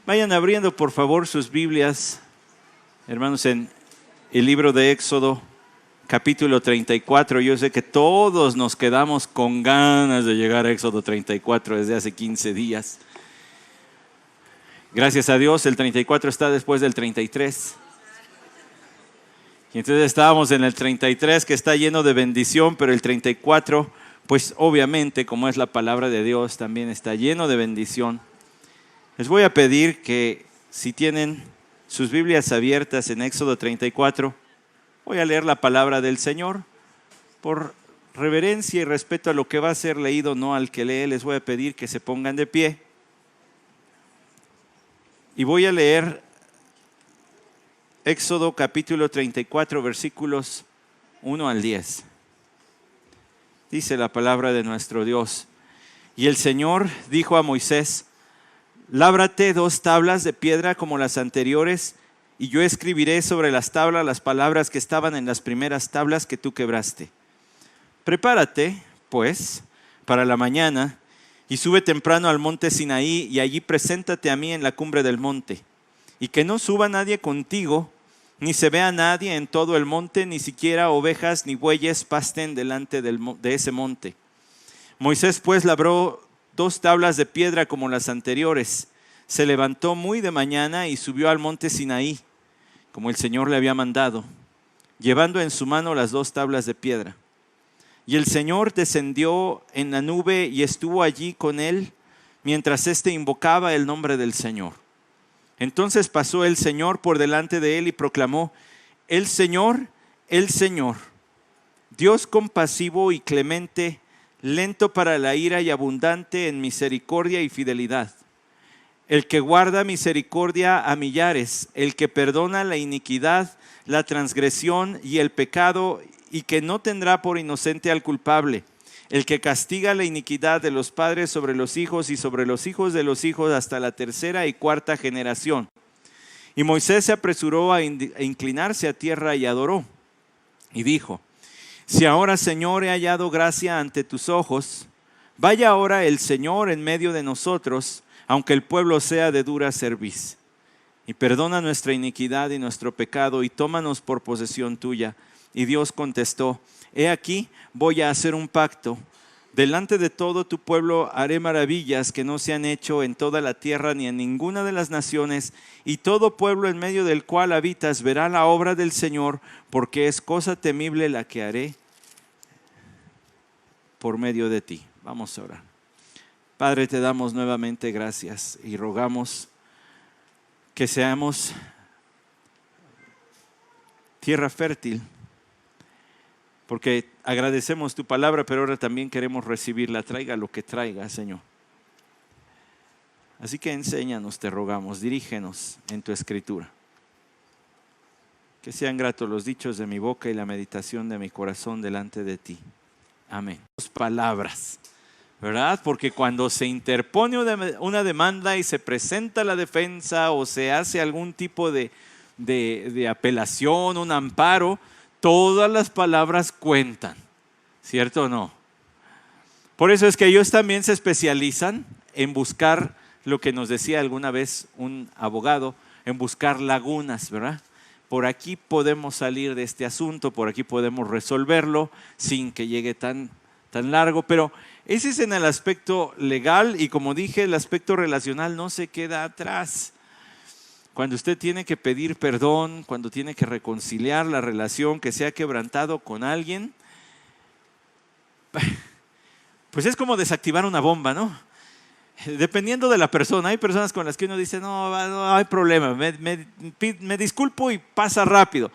Vayan abriendo por favor sus Biblias, hermanos, en el libro de Éxodo, capítulo 34. Yo sé que todos nos quedamos con ganas de llegar a Éxodo 34 desde hace 15 días. Gracias a Dios, el 34 está después del 33. Y entonces estábamos en el 33, que está lleno de bendición, pero el 34, pues obviamente, como es la palabra de Dios, también está lleno de bendición. Les voy a pedir que si tienen sus Biblias abiertas en Éxodo 34, voy a leer la palabra del Señor. Por reverencia y respeto a lo que va a ser leído, no al que lee, les voy a pedir que se pongan de pie. Y voy a leer Éxodo capítulo 34, versículos 1 al 10. Dice la palabra de nuestro Dios: Y el Señor dijo a Moisés: Lábrate 2 tablas de piedra como las anteriores, y yo escribiré sobre las tablas las palabras que estaban en las primeras tablas que tú quebraste. Prepárate, pues, para la mañana, y sube temprano al monte Sinaí, y allí preséntate a mí en la cumbre del monte. Y que no suba nadie contigo, ni se vea nadie en todo el monte, ni siquiera ovejas ni bueyes pasten delante de ese monte. Moisés pues labró 2 tablas de piedra como las anteriores. Se levantó muy de mañana y subió al monte Sinaí, como el Señor le había mandado, llevando en su mano las 2 tablas de piedra. Y el Señor descendió en la nube y estuvo allí con él, mientras éste invocaba el nombre del Señor. Entonces pasó el Señor por delante de él y proclamó: el Señor, Dios compasivo y clemente, lento para la ira y abundante en misericordia y fidelidad, el que guarda misericordia a millares, el que perdona la iniquidad, la transgresión y el pecado, y que no tendrá por inocente al culpable, el que castiga la iniquidad de los padres sobre los hijos y sobre los hijos de los hijos hasta la 3ª y 4ª generación. Y Moisés se apresuró a inclinarse a tierra y adoró. Y dijo: Si ahora, Señor, he hallado gracia ante tus ojos, vaya ahora el Señor en medio de nosotros, aunque el pueblo sea de dura cerviz. Y perdona nuestra iniquidad y nuestro pecado, y tómanos por posesión tuya. Y Dios contestó: He aquí, voy a hacer un pacto. Delante de todo tu pueblo haré maravillas que no se han hecho en toda la tierra ni en ninguna de las naciones, y todo pueblo en medio del cual habitas verá la obra del Señor, porque es cosa temible la que haré por medio de ti. Vamos a orar. Padre, te damos nuevamente gracias y rogamos que seamos tierra fértil, porque agradecemos tu palabra, pero ahora también queremos recibirla. Traiga lo que traiga, Señor. Así que enséñanos, te rogamos, dirígenos en tu escritura. Que sean gratos los dichos de mi boca y la meditación de mi corazón delante de ti. Amén. Palabras, ¿verdad? Porque cuando se interpone una demanda y se presenta la defensa o se hace algún tipo de apelación, un amparo, todas las palabras cuentan, ¿cierto o no? Por eso es que ellos también se especializan en buscar lo que nos decía alguna vez un abogado, en buscar lagunas, ¿verdad? Por aquí podemos salir de este asunto, por aquí podemos resolverlo sin que llegue tan largo, pero ese es en el aspecto legal, y como dije, el aspecto relacional no se queda atrás. Cuando usted tiene que pedir perdón, cuando tiene que reconciliar la relación que se ha quebrantado con alguien, pues es como desactivar una bomba, ¿no? Dependiendo de la persona. Hay personas con las que uno dice: no hay problema, me disculpo y pasa rápido.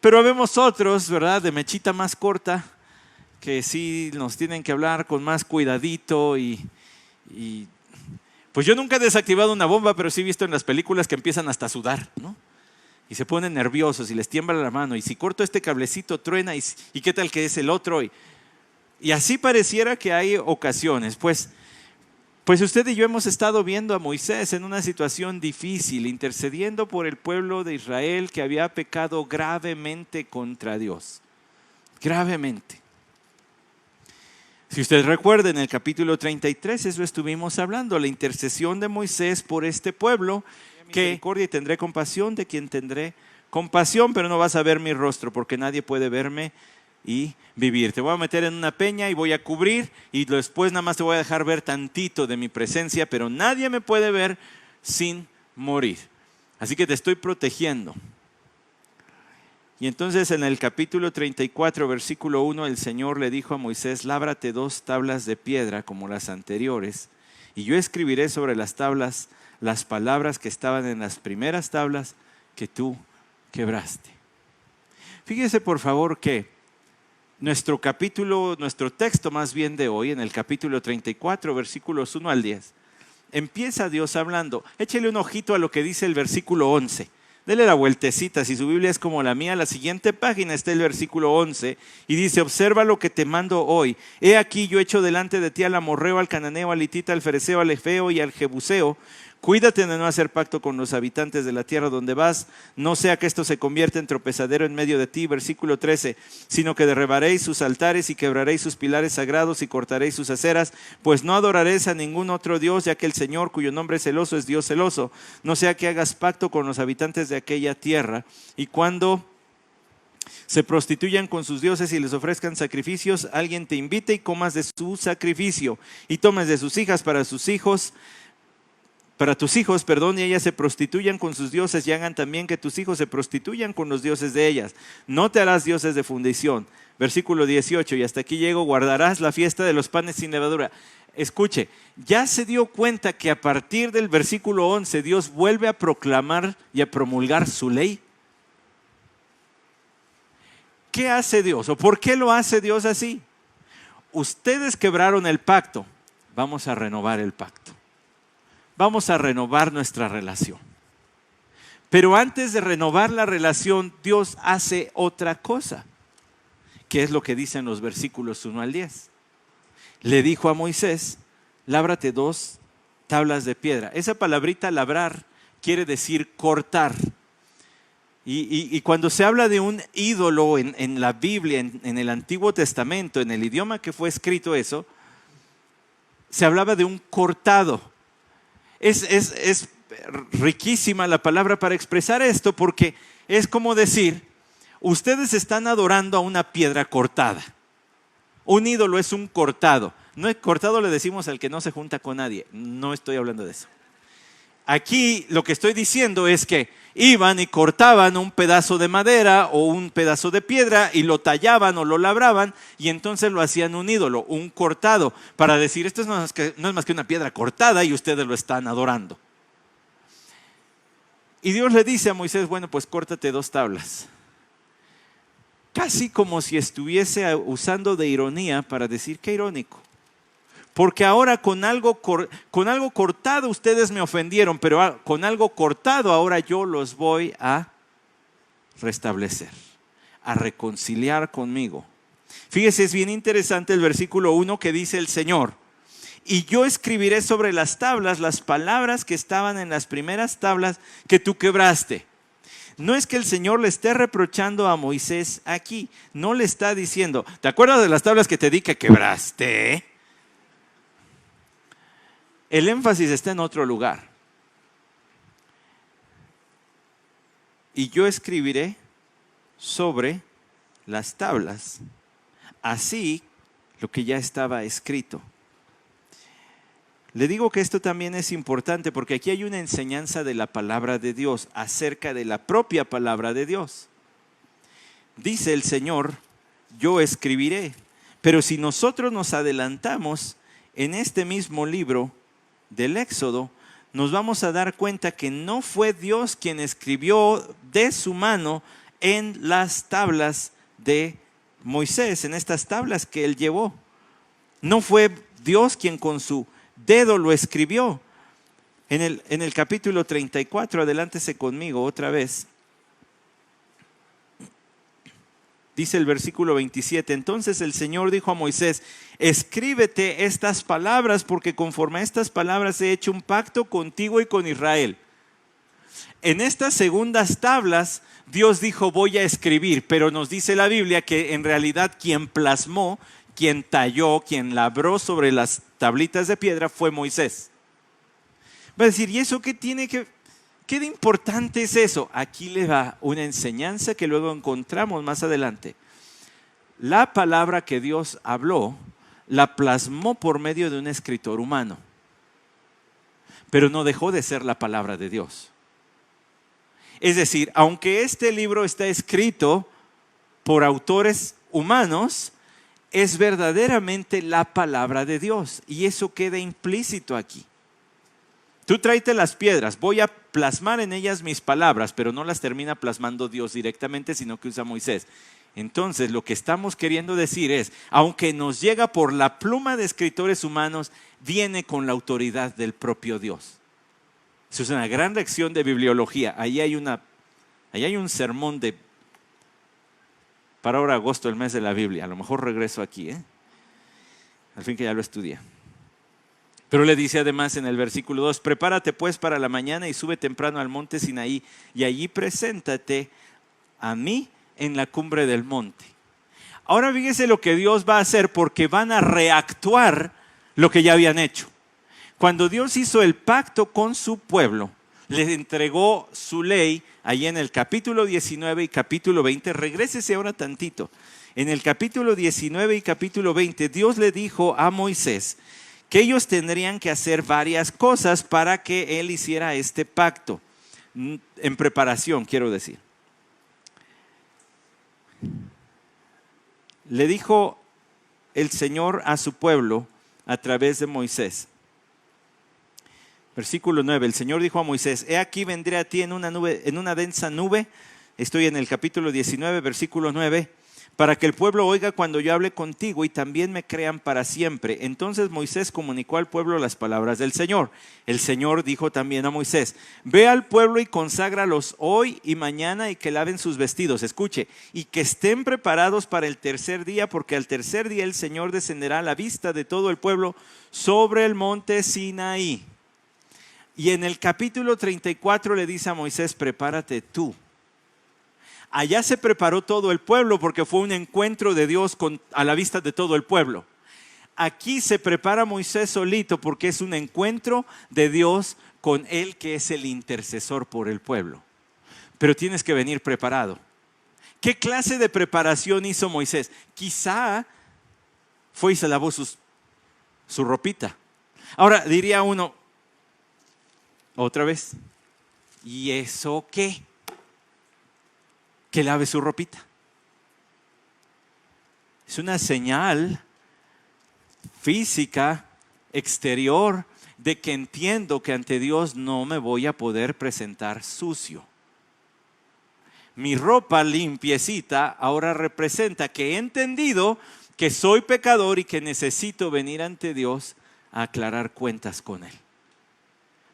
Pero vemos otros, ¿verdad?, de mechita más corta, que sí nos tienen que hablar con más cuidadito y pues yo nunca he desactivado una bomba, pero sí he visto en las películas que empiezan hasta a sudar, ¿no? Y se ponen nerviosos y les tiembla la mano, y si corto este cablecito truena, y qué tal que es el otro, y así pareciera que hay ocasiones. Pues usted y yo hemos estado viendo a Moisés en una situación difícil, intercediendo por el pueblo de Israel que había pecado gravemente contra Dios, gravemente. Si usted recuerda, en el capítulo 33, eso estuvimos hablando, la intercesión de Moisés por este pueblo, que misericordia y tendré compasión de quien tendré compasión, pero no vas a ver mi rostro, porque nadie puede verme y vivir. Te voy a meter en una peña y voy a cubrir, y después nada más te voy a dejar ver tantito de mi presencia, pero nadie me puede ver sin morir. Así que te estoy protegiendo. Y entonces en el capítulo 34, versículo 1, el Señor le dijo a Moisés: lábrate 2 tablas de piedra como las anteriores, y yo escribiré sobre las tablas las palabras que estaban en las primeras tablas que tú quebraste. Fíjese por favor que nuestro texto más bien de hoy, en el capítulo 34, versículos 1 al 10, empieza Dios hablando. Échele un ojito a lo que dice el versículo 11. Dele la vueltecita, si su Biblia es como la mía, la siguiente página está el versículo 11 y dice: observa lo que te mando hoy. He aquí yo echo delante de ti al amorreo, al cananeo, al hitita, al fereceo, al efeo y al jebuseo. Cuídate de no hacer pacto con los habitantes de la tierra donde vas, no sea que esto se convierta en tropezadero en medio de ti. Versículo 13, sino que derribaréis sus altares y quebraréis sus pilares sagrados y cortaréis sus aceras, pues no adoraréis a ningún otro Dios, ya que el Señor, cuyo nombre es celoso, es Dios celoso. No sea que hagas pacto con los habitantes de aquella tierra, y cuando se prostituyan con sus dioses y les ofrezcan sacrificios, alguien te invite y comas de su sacrificio, y tomes de sus hijas para tus hijos, y ellas se prostituyan con sus dioses, y hagan también que tus hijos se prostituyan con los dioses de ellas. No te harás dioses de fundición. Versículo 18, y hasta aquí llego: guardarás la fiesta de los panes sin levadura. Escuche, ya se dio cuenta que a partir del versículo 11 Dios vuelve a proclamar y a promulgar su ley. ¿Qué hace Dios? ¿O por qué lo hace Dios así? Ustedes quebraron el pacto, vamos a renovar el pacto. Vamos a renovar nuestra relación. Pero antes de renovar la relación, Dios hace otra cosa, que es lo que dicen los versículos 1 al 10. Le dijo a Moisés: lábrate 2 tablas de piedra. Esa palabrita labrar quiere decir cortar. Y cuando se habla de un ídolo en la Biblia, en el Antiguo Testamento, en el idioma que fue escrito eso, se hablaba de un cortado. Es riquísima la palabra para expresar esto, porque es como decir: ustedes están adorando a una piedra cortada. Un ídolo es un cortado. No, cortado le decimos al que no se junta con nadie. No estoy hablando de eso. Aquí lo que estoy diciendo es que iban y cortaban un pedazo de madera o un pedazo de piedra y lo tallaban o lo labraban, y entonces lo hacían un ídolo, un cortado, para decir: esto no es más que una piedra cortada y ustedes lo están adorando. Y Dios le dice a Moisés: bueno, pues córtate 2 tablas. Casi como si estuviese usando de ironía para decir: qué irónico. Porque ahora con algo cortado ustedes me ofendieron, pero con algo cortado ahora yo los voy a restablecer, a reconciliar conmigo. Fíjese, es bien interesante el versículo 1 que dice el Señor: y yo escribiré sobre las tablas las palabras que estaban en las primeras tablas que tú quebraste. No es que el Señor le esté reprochando a Moisés aquí, no le está diciendo: ¿te acuerdas de las tablas que te di que quebraste? El énfasis está en otro lugar. Y yo escribiré sobre las tablas, así lo que ya estaba escrito. Le digo que esto también es importante porque aquí hay una enseñanza de la palabra de Dios acerca de la propia palabra de Dios. Dice el Señor: yo escribiré. Pero si nosotros nos adelantamos en este mismo libro del Éxodo, nos vamos a dar cuenta que no fue Dios quien escribió de su mano en las tablas de Moisés, en estas tablas que él llevó. No fue Dios quien con su dedo lo escribió. En el capítulo 34, adelántese conmigo otra vez. Dice el versículo 27, entonces el Señor dijo a Moisés: escríbete estas palabras, porque conforme a estas palabras he hecho un pacto contigo y con Israel. En estas segundas tablas Dios dijo: voy a escribir, pero nos dice la Biblia que en realidad quien plasmó, quien talló, quien labró sobre las tablitas de piedra fue Moisés. Va a decir, ¿y eso qué tiene que...? ¿Qué de importante es eso? Aquí le va una enseñanza que luego encontramos más adelante. La palabra que Dios habló, la plasmó por medio de un escritor humano, pero no dejó de ser la palabra de Dios. Es decir, aunque este libro está escrito por autores humanos, es verdaderamente la palabra de Dios, y eso queda implícito aquí. Tú tráete las piedras, voy a plasmar en ellas mis palabras, pero no las termina plasmando Dios directamente, sino que usa Moisés. Entonces, lo que estamos queriendo decir es, aunque nos llega por la pluma de escritores humanos, viene con la autoridad del propio Dios. Eso es una gran lección de bibliología. Ahí hay un sermón para ahora agosto, el mes de la Biblia. A lo mejor regreso aquí, al fin que ya lo estudié. Pero le dice además en el versículo 2, prepárate pues para la mañana y sube temprano al monte Sinaí y allí preséntate a mí en la cumbre del monte. Ahora fíjese lo que Dios va a hacer, porque van a reactuar lo que ya habían hecho. Cuando Dios hizo el pacto con su pueblo, les entregó su ley, ahí en el capítulo 19 y capítulo 20, regrésese ahora tantito. En el capítulo 19 y capítulo 20, Dios le dijo a Moisés que ellos tendrían que hacer varias cosas para que él hiciera este pacto, en preparación, quiero decir. Le dijo el Señor a su pueblo a través de Moisés. Versículo 9, el Señor dijo a Moisés, he aquí vendré a ti en una nube, en una densa nube. Estoy en el capítulo 19, versículo 9. Para que el pueblo oiga cuando yo hable contigo y también me crean para siempre. Entonces Moisés comunicó al pueblo las palabras del Señor. El Señor dijo también a Moisés, ve al pueblo y conságralos hoy y mañana y que laven sus vestidos. Escuche, y que estén preparados para el tercer día, porque al tercer día el Señor descenderá a la vista de todo el pueblo sobre el monte Sinaí. Y en el capítulo 34 le dice a Moisés, prepárate tú. Allá se preparó todo el pueblo porque fue un encuentro de Dios a la vista de todo el pueblo. Aquí se prepara Moisés solito porque es un encuentro de Dios con él, que es el intercesor por el pueblo. Pero tienes que venir preparado. ¿Qué clase de preparación hizo Moisés? Quizá fue y se lavó su ropita. Ahora diría uno, otra vez, ¿y eso qué? Que lave su ropita. Es una señal física, exterior, de que entiendo que ante Dios no me voy a poder presentar sucio. Mi ropa limpiecita ahora representa que he entendido que soy pecador y que necesito venir ante Dios a aclarar cuentas con Él.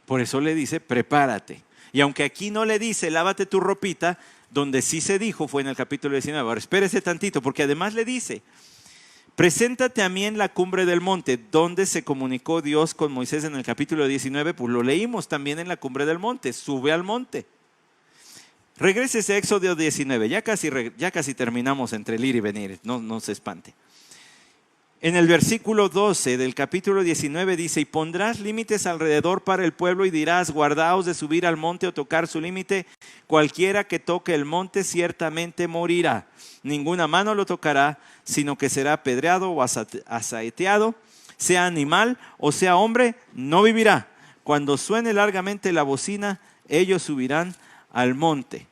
Por eso le dice, prepárate. Y aunque aquí no le dice, lávate tu ropita, donde sí se dijo fue en el capítulo 19. Ahora espérese tantito, porque además le dice, preséntate a mí en la cumbre del monte, donde se comunicó Dios con Moisés en el capítulo 19, pues lo leímos también en la cumbre del monte, sube al monte. Regrésese a Éxodo 19, ya casi terminamos entre el ir y venir, no se espante. En el versículo 12 del capítulo 19 dice, y pondrás límites alrededor para el pueblo y dirás, guardaos de subir al monte o tocar su límite. Cualquiera que toque el monte ciertamente morirá. Ninguna mano lo tocará, sino que será apedreado o asaeteado. Sea animal o sea hombre, no vivirá. Cuando suene largamente la bocina, ellos subirán al monte.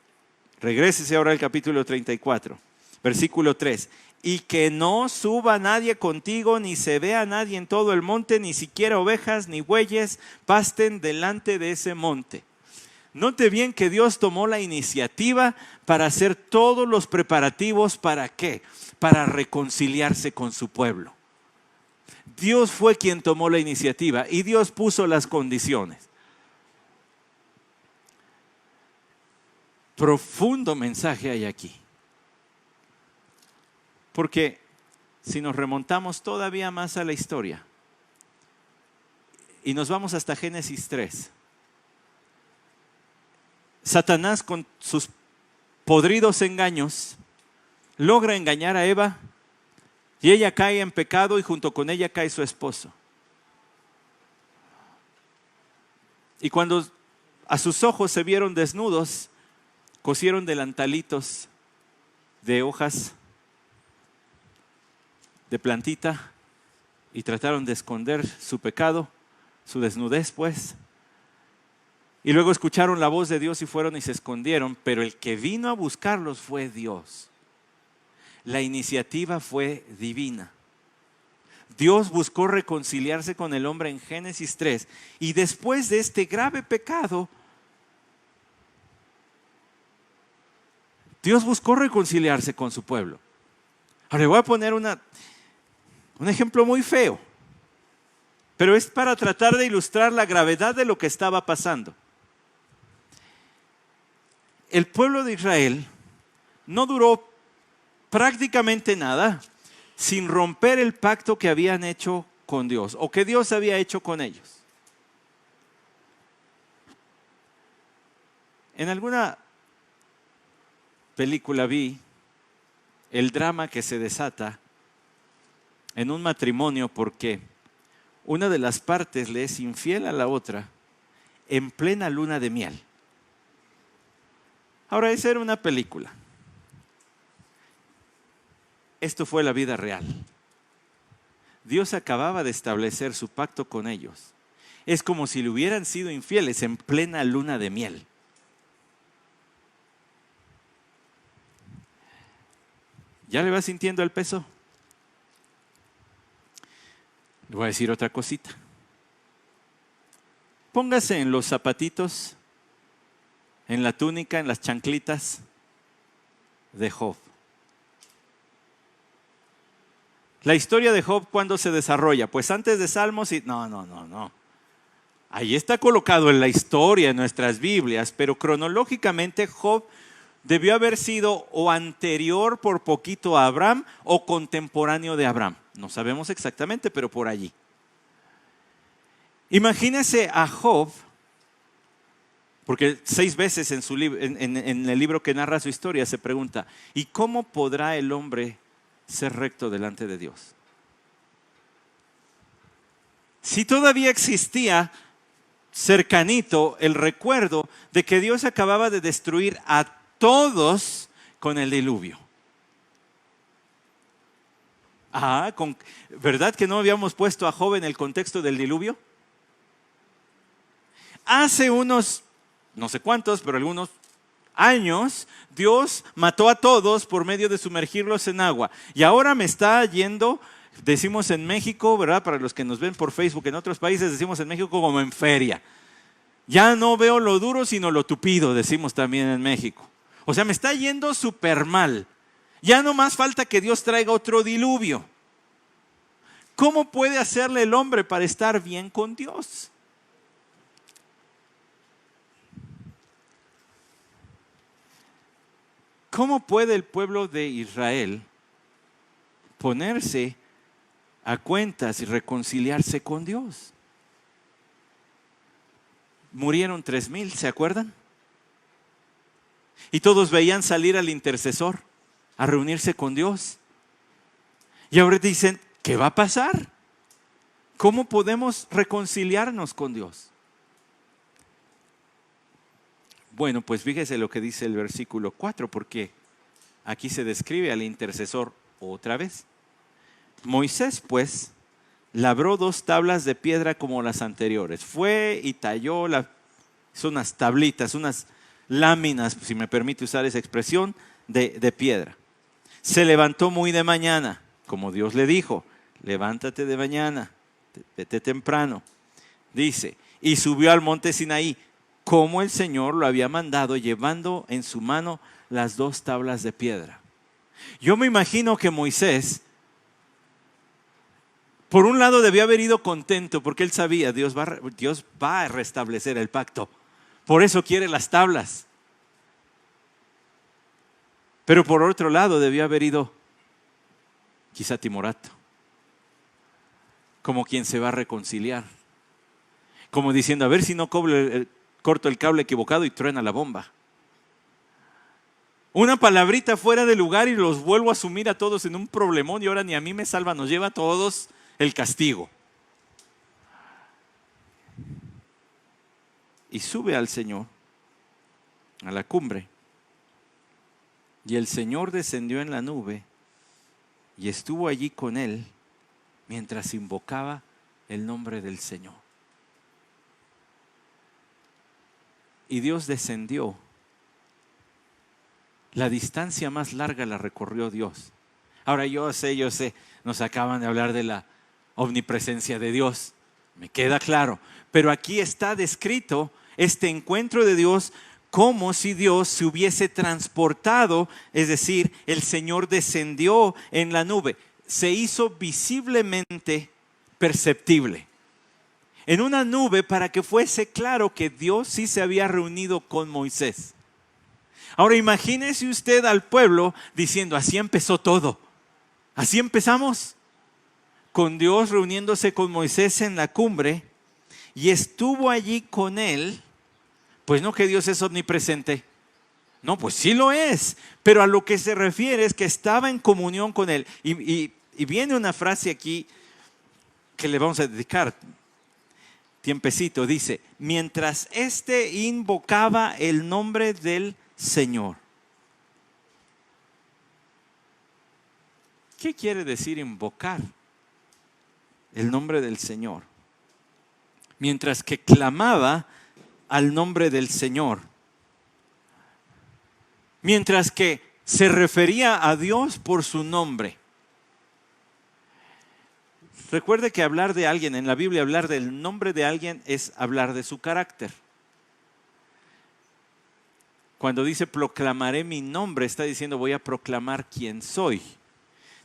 Regrésese ahora al capítulo 34, versículo 3. Y que no suba nadie contigo, ni se vea nadie en todo el monte, ni siquiera ovejas ni bueyes pasten delante de ese monte. Note bien que Dios tomó la iniciativa para hacer todos los preparativos. ¿Para qué? Para reconciliarse con su pueblo. Dios fue quien tomó la iniciativa y Dios puso las condiciones. Profundo mensaje hay aquí. Porque si nos remontamos todavía más a la historia y nos vamos hasta Génesis 3, Satanás con sus podridos engaños logra engañar a Eva Y ella cae en pecado y junto con ella cae su esposo. Y cuando a sus ojos se vieron desnudos, cosieron delantalitos de hojas de plantita y trataron de esconder su pecado, su desnudez pues. Y luego escucharon la voz de Dios y fueron y se escondieron, pero el que vino a buscarlos fue Dios. La iniciativa fue divina. Dios buscó reconciliarse con el hombre en Génesis 3 y después de este grave pecado, Dios buscó reconciliarse con su pueblo. Ahora le voy a poner un ejemplo muy feo, pero es para tratar de ilustrar la gravedad de lo que estaba pasando. El pueblo de Israel no duró prácticamente nada sin romper el pacto que habían hecho con Dios o que Dios había hecho con ellos. En alguna película vi el drama que se desata en un matrimonio porque una de las partes le es infiel a la otra en plena luna de miel. Ahora, esa era una película. Esto fue la vida real. Dios acababa de establecer su pacto con ellos. Es como si le hubieran sido infieles en plena luna de miel. ¿Ya le va sintiendo el peso? Le voy a decir otra cosita. Póngase en los zapatitos, en la túnica, en las chanclitas de Job. La historia de Job, ¿cuándo se desarrolla? Pues antes de Salmos y... No. Ahí está colocado en la historia, en nuestras Biblias, pero cronológicamente Job debió haber sido o anterior por poquito a Abraham o contemporáneo de Abraham. No sabemos exactamente, pero por allí. Imagínese a Job, porque 6 veces en el libro que narra su historia se pregunta, ¿y cómo podrá el hombre ser recto delante de Dios? Si todavía existía cercanito el recuerdo de que Dios acababa de destruir a todos con el diluvio. ¿Verdad que no habíamos puesto a Job en el contexto del diluvio? Hace unos, no sé cuántos, pero algunos años, Dios mató a todos por medio de sumergirlos en agua. Y ahora me está yendo, decimos en México, ¿verdad? Para los que nos ven por Facebook en otros países, decimos en México como en feria. Ya no veo lo duro, sino lo tupido, decimos también en México. O sea, me está yendo súper mal. Ya no más falta que Dios traiga otro diluvio. ¿Cómo puede hacerle el hombre para estar bien con Dios? ¿Cómo puede el pueblo de Israel ponerse a cuentas y reconciliarse con Dios? Murieron 3,000, ¿se acuerdan? Y todos veían salir al intercesor a reunirse con Dios. Y ahora dicen, ¿qué va a pasar? ¿Cómo podemos reconciliarnos con Dios? Bueno, pues fíjese lo que dice el versículo 4, porque aquí se describe al intercesor otra vez. Moisés, pues, labró 2 tablas de piedra como las anteriores. Fue y talló son unas tablitas, unas láminas, si me permite usar esa expresión, de piedra. Se levantó muy de mañana, como Dios le dijo, levántate de mañana, vete temprano. Dice, y subió al monte Sinaí, como el Señor lo había mandado, llevando en su mano las 2 tablas de piedra. Yo me imagino que Moisés, por un lado, debió haber ido contento porque él sabía, Dios va a restablecer el pacto. Por eso quiere las tablas. Pero por otro lado, debió haber ido quizá timorato, como quien se va a reconciliar, como diciendo, a ver si no corto el cable equivocado y truena la bomba. Una palabrita fuera de lugar y los vuelvo a sumir a todos en un problemón y ahora ni a mí me salva, nos lleva a todos el castigo. Y sube al Señor a la cumbre. Y el Señor descendió en la nube y estuvo allí con él mientras invocaba el nombre del Señor. Y Dios descendió. La distancia más larga la recorrió Dios. Ahora yo sé, nos acaban de hablar de la omnipresencia de Dios. Me queda claro. Pero aquí está descrito este encuentro de Dios como si Dios se hubiese transportado, es decir, el Señor descendió en la nube. Se hizo visiblemente perceptible. En una nube para que fuese claro que Dios sí se había reunido con Moisés. Ahora imagínese usted al pueblo diciendo, así empezó todo. Así empezamos. Con Dios reuniéndose con Moisés en la cumbre y estuvo allí con él. Pues no que Dios es omnipresente. No, pues sí lo es. Pero a lo que se refiere es que estaba en comunión con él. Y viene una frase aquí que le vamos a dedicar tiempecito. Dice, mientras éste invocaba el nombre del Señor. ¿Qué quiere decir invocar el nombre del Señor? Mientras que clamaba al nombre del Señor. Mientras que se refería a Dios por su nombre. Recuerde que hablar de alguien, en la Biblia hablar del nombre de alguien es hablar de su carácter. Cuando dice proclamaré mi nombre, está diciendo voy a proclamar quién soy.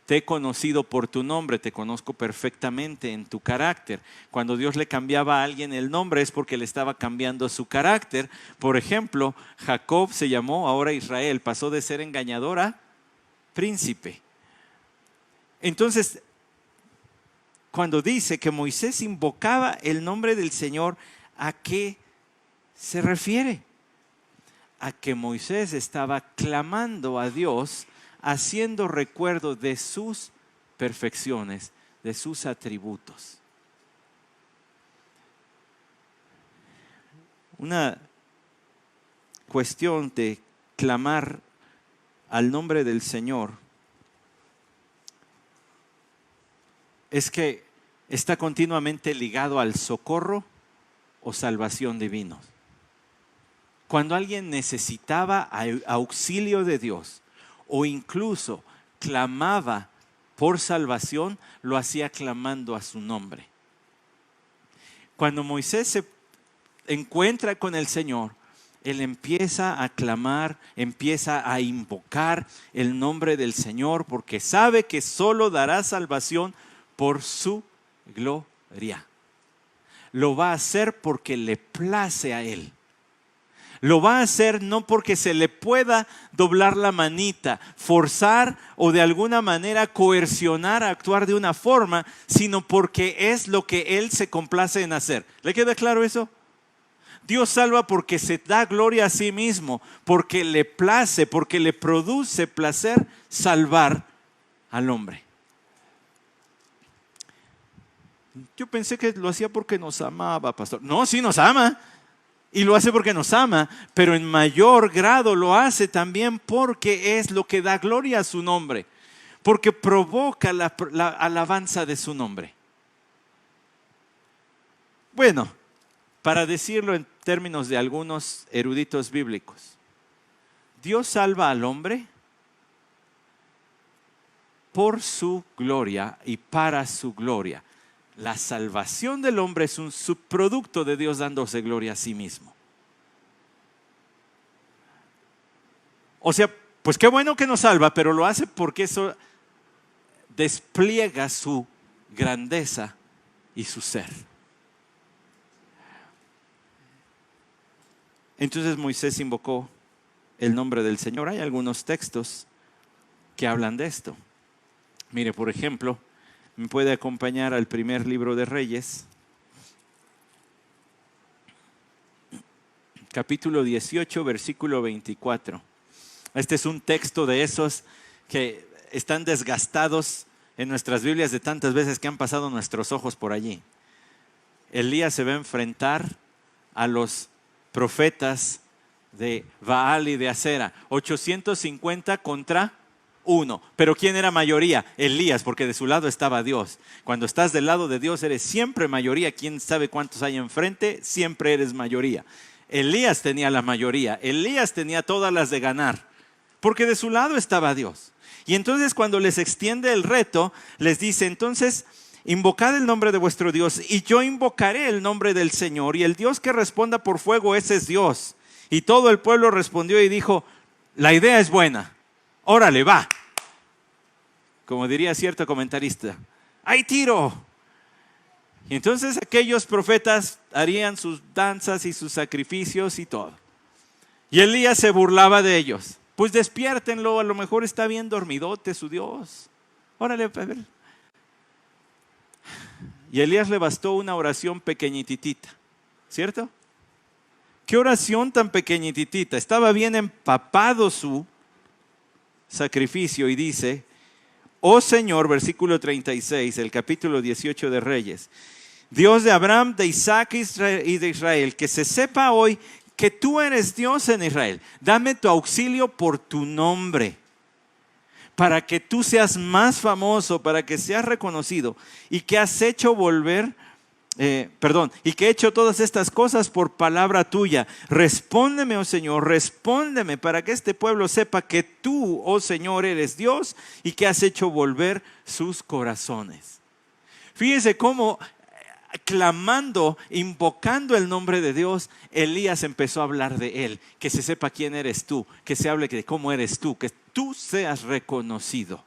Te he conocido por tu nombre, te conozco perfectamente en tu carácter. Cuando Dios le cambiaba a alguien el nombre es porque le estaba cambiando su carácter. Por ejemplo, Jacob se llamó ahora Israel, pasó de ser engañador a príncipe. Entonces, cuando dice que Moisés invocaba el nombre del Señor, ¿a qué se refiere? A que Moisés estaba clamando a Dios, haciendo recuerdo de sus perfecciones, de sus atributos. Una cuestión de clamar al nombre del Señor es que está continuamente ligado al socorro o salvación divinos. Cuando alguien necesitaba auxilio de Dios o incluso clamaba por salvación, lo hacía clamando a su nombre. Cuando Moisés se encuentra con el Señor, él empieza a clamar, empieza a invocar el nombre del Señor porque sabe que solo dará salvación por su gloria. Lo va a hacer porque le place a él. Lo va a hacer no porque se le pueda doblar la manita, forzar o de alguna manera coercionar a actuar de una forma, sino porque es lo que Él se complace en hacer. ¿Le queda claro eso? Dios salva porque se da gloria a sí mismo, porque le place, porque le produce placer salvar al hombre. Yo pensé que lo hacía porque nos amaba, pastor. No, sí nos ama. Y lo hace porque nos ama, pero en mayor grado lo hace también porque es lo que da gloria a su nombre, porque provoca la alabanza de su nombre. Bueno, para decirlo en términos de algunos eruditos bíblicos, Dios salva al hombre por su gloria y para su gloria. La salvación del hombre es un subproducto de Dios dándose gloria a sí mismo. O sea, pues qué bueno que nos salva, pero lo hace porque eso despliega su grandeza y su ser. Entonces Moisés invocó el nombre del Señor. Hay algunos textos que hablan de esto. Mire, por ejemplo, me puede acompañar al primer libro de Reyes, capítulo 18, versículo 24. Este es un texto de esos que están desgastados en nuestras Biblias de tantas veces que han pasado nuestros ojos por allí. Elías se va a enfrentar a los profetas de Baal y de Acera, 850 contra 1. Pero ¿quién era mayoría? Elías, porque de su lado estaba Dios. Cuando estás del lado de Dios eres siempre mayoría. ¿Quién sabe cuántos hay enfrente? Siempre eres mayoría. Elías tenía la mayoría. Elías tenía todas las de ganar, porque de su lado estaba Dios. Y entonces cuando les extiende el reto, les dice, entonces invocad el nombre de vuestro Dios y yo invocaré el nombre del Señor, y el Dios que responda por fuego, ese es Dios. Y todo el pueblo respondió y dijo, la idea es buena, órale, va. Como diría cierto comentarista, ¡hay tiro! Y entonces aquellos profetas harían sus danzas y sus sacrificios y todo. Y Elías se burlaba de ellos. Pues despiértenlo, a lo mejor está bien dormidote su Dios. Órale, a ver. Y a Elías le bastó una oración pequeñititita, ¿cierto? ¿Qué oración tan pequeñititita? Estaba bien empapado su sacrificio y dice, oh Señor, versículo 36, el capítulo 18 de Reyes, Dios de Abraham, de Isaac y de Israel, que se sepa hoy que tú eres Dios en Israel. Dame tu auxilio por tu nombre, para que tú seas más famoso, para que seas reconocido, y que has hecho y que he hecho todas estas cosas por palabra tuya. Respóndeme, oh Señor, respóndeme, para que este pueblo sepa que tú, oh Señor, eres Dios y que has hecho volver sus corazones. Fíjense cómo clamando, invocando el nombre de Dios, Elías empezó a hablar de él, que se sepa quién eres tú, que se hable de cómo eres tú, que tú seas reconocido.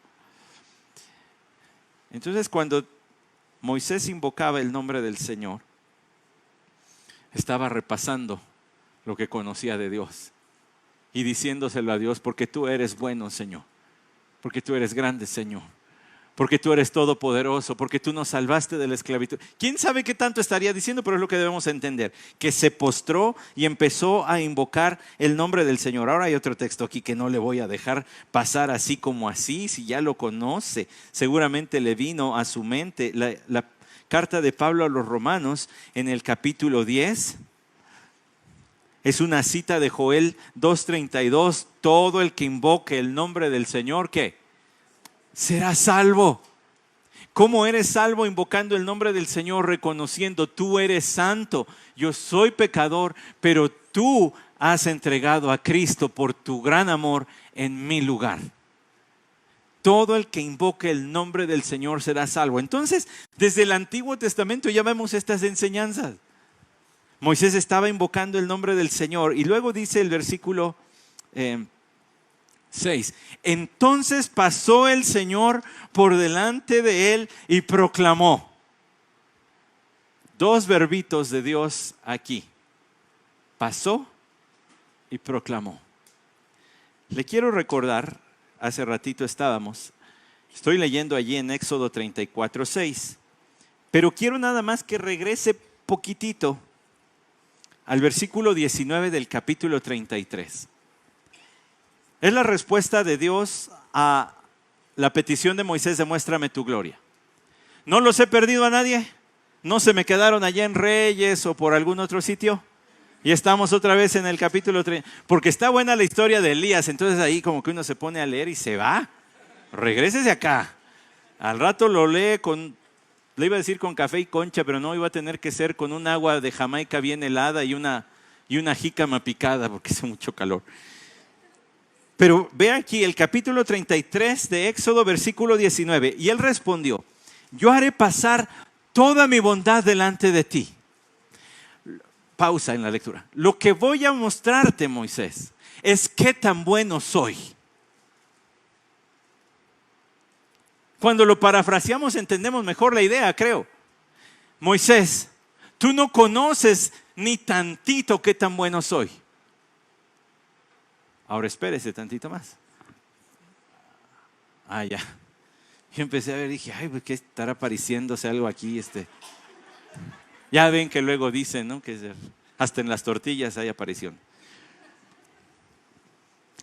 Entonces cuando Moisés invocaba el nombre del Señor, estaba repasando lo que conocía de Dios y diciéndoselo a Dios, porque tú eres bueno, Señor, porque tú eres grande, Señor, porque tú eres todopoderoso, porque tú nos salvaste de la esclavitud. ¿Quién sabe qué tanto estaría diciendo? Pero es lo que debemos entender, que se postró y empezó a invocar el nombre del Señor. Ahora hay otro texto aquí que no le voy a dejar pasar así como así, si ya lo conoce. Seguramente le vino a su mente la carta de Pablo a los Romanos en el capítulo 10. Es una cita de Joel 2:32. Todo el que invoque el nombre del Señor, ¿qué? Será salvo. ¿Cómo eres salvo? Invocando el nombre del Señor, reconociendo, tú eres santo, yo soy pecador, pero tú has entregado a Cristo por tu gran amor en mi lugar. Todo el que invoque el nombre del Señor será salvo. Entonces, desde el Antiguo Testamento ya vemos estas enseñanzas. Moisés estaba invocando el nombre del Señor y luego dice el versículo 6. Entonces pasó el Señor por delante de él y proclamó. Dos verbitos de Dios aquí. Pasó y proclamó. Le quiero recordar, hace ratito estoy leyendo allí en Éxodo 34:6, pero quiero nada más que regrese poquitito al versículo 19 del capítulo 33. Es la respuesta de Dios a la petición de Moisés de muéstrame tu gloria. ¿No los he perdido a nadie? ¿No se me quedaron allá en Reyes o por algún otro sitio? Y estamos otra vez en el capítulo 3. Porque está buena la historia de Elías. Entonces ahí como que uno se pone a leer y se va. Regrésese acá. Al rato lo lee le iba a decir con café y concha, pero no, iba a tener que ser con un agua de Jamaica bien helada y una jícama picada porque hace mucho calor. Pero ve aquí el capítulo 33 de Éxodo, versículo 19. Y él respondió, yo haré pasar toda mi bondad delante de ti. Pausa en la lectura. Lo que voy a mostrarte, Moisés, es qué tan bueno soy. Cuando lo parafraseamos entendemos mejor la idea, creo. Moisés, tú no conoces ni tantito qué tan bueno soy. Ahora espérese tantito más. Ya. Yo empecé a ver y dije, ¿por qué estará apareciéndose algo aquí? Ya ven que luego dicen, ¿no? Que hasta en las tortillas hay aparición.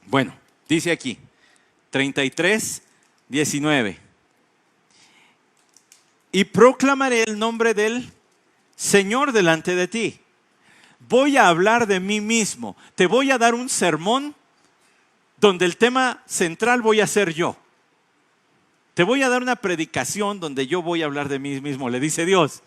Bueno, Dice aquí, 33, 19. Y proclamaré el nombre del Señor delante de ti. Voy a hablar de mí mismo. Te voy a dar un sermón donde el tema central voy a ser yo. Te voy a dar una predicación donde yo voy a hablar de mí mismo, le dice Dios.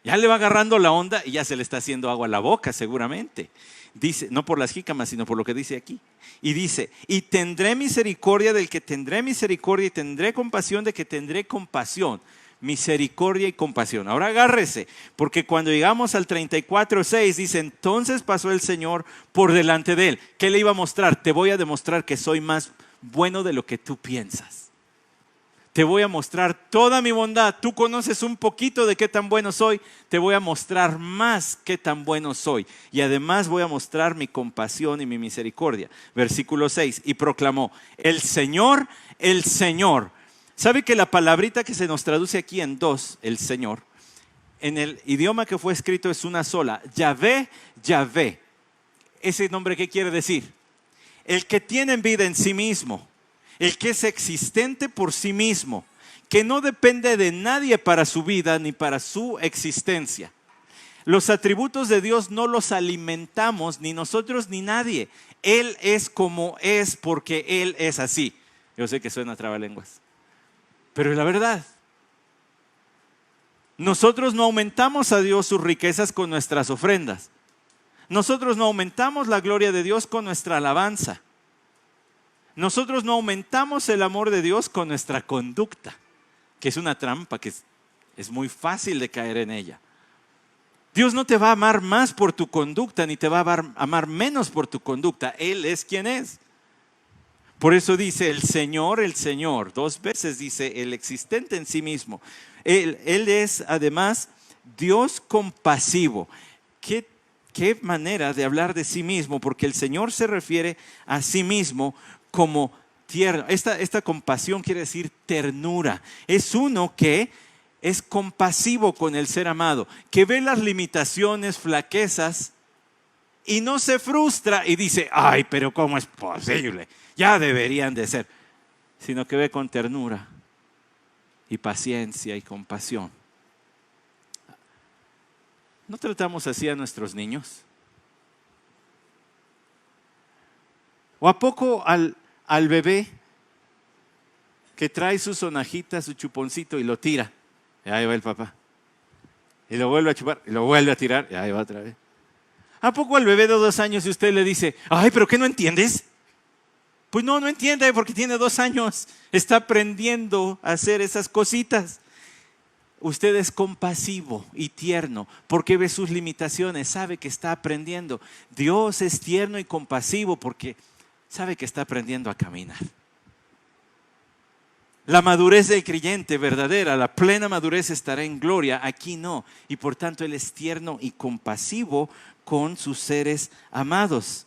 Ya le va agarrando la onda y ya se le está haciendo agua a la boca seguramente. Dice, no por las jícamas, sino por lo que dice aquí. Y dice, y tendré misericordia del que tendré misericordia y tendré compasión de que tendré compasión. Misericordia y compasión. Ahora agárrese, porque cuando llegamos al 34:6 dice, entonces pasó el Señor por delante de él. ¿Qué le iba a mostrar? Te voy a demostrar que soy más bueno de lo que tú piensas. Te voy a mostrar toda mi bondad. Tú conoces un poquito de qué tan bueno soy. Te voy a mostrar más qué tan bueno soy. Y además voy a mostrar mi compasión y mi misericordia. Versículo 6. Y proclamó, el Señor. ¿Sabe que la palabrita que se nos traduce aquí en dos, el Señor, en el idioma que fue escrito es una sola? Yahvé, Yahvé. ¿Ese nombre qué quiere decir? El que tiene vida en sí mismo. El que es existente por sí mismo, que no depende de nadie para su vida ni para su existencia. Los atributos de Dios no los alimentamos ni nosotros ni nadie. Él es como es porque Él es así. Yo sé que suena trabalenguas, pero es la verdad. Nosotros no aumentamos a Dios sus riquezas con nuestras ofrendas. Nosotros no aumentamos la gloria de Dios con nuestra alabanza. Nosotros no aumentamos el amor de Dios con nuestra conducta, que es una trampa, que es muy fácil de caer en ella. Dios no te va a amar más por tu conducta, ni te va a amar menos por tu conducta. Él es quien es. Por eso dice el Señor, 2 veces dice el existente en sí mismo. Él es además Dios compasivo. ¿Qué manera de hablar de sí mismo? Porque el Señor se refiere a sí mismo como tierno. Esta compasión quiere decir ternura. Es uno que es compasivo con el ser amado, que ve las limitaciones, flaquezas y no se frustra y dice, ay, pero ¿cómo es posible? Ya deberían de ser. Sino que ve con ternura y paciencia y compasión. ¿No tratamos así a nuestros niños? ¿O a poco al bebé que trae su sonajita, su chuponcito y lo tira? Y ahí va el papá. Y lo vuelve a chupar, y lo vuelve a tirar, y ahí va otra vez. ¿A poco al bebé de 2 años y usted le dice, ay, pero qué no entiendes? Pues no entiende porque tiene 2 años. Está aprendiendo a hacer esas cositas. Usted es compasivo y tierno porque ve sus limitaciones, sabe que está aprendiendo. Dios es tierno y compasivo porque sabe que está aprendiendo a caminar. La madurez del creyente verdadera, la plena madurez estará en gloria. Aquí no. Y por tanto Él es tierno y compasivo con sus seres amados.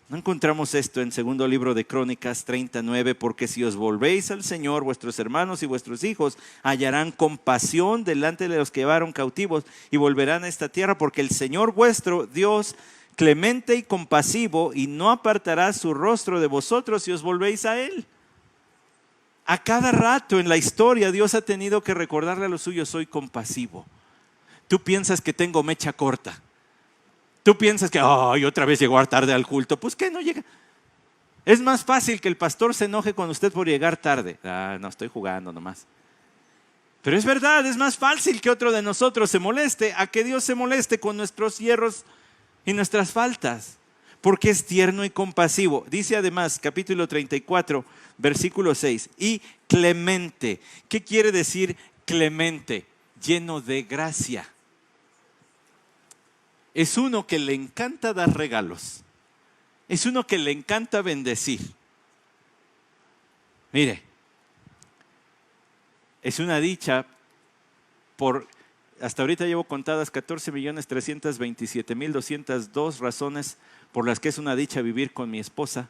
No encontramos esto en segundo libro de Crónicas 39, porque si os volvéis al Señor, vuestros hermanos y vuestros hijos hallarán compasión delante de los que llevaron cautivos y volverán a esta tierra, porque el Señor vuestro Dios, clemente y compasivo, y no apartará su rostro de vosotros si os volvéis a Él. A cada rato en la historia Dios ha tenido que recordarle a los suyos, soy compasivo. Tú piensas que tengo mecha corta. Tú piensas que, ay, otra vez llegó tarde al culto. Pues que no llega. Es más fácil que el pastor se enoje con usted por llegar tarde. No, estoy jugando nomás. Pero es verdad, es más fácil que otro de nosotros se moleste a que Dios se moleste con nuestros hierros y nuestras faltas. Porque es tierno y compasivo. Dice además, capítulo 34, versículo 6, y clemente. ¿Qué quiere decir clemente? Lleno de gracia. Es uno que le encanta dar regalos. Es uno que le encanta bendecir. Mire, es una dicha hasta ahorita llevo contadas 14.327.202 razones por las que es una dicha vivir con mi esposa.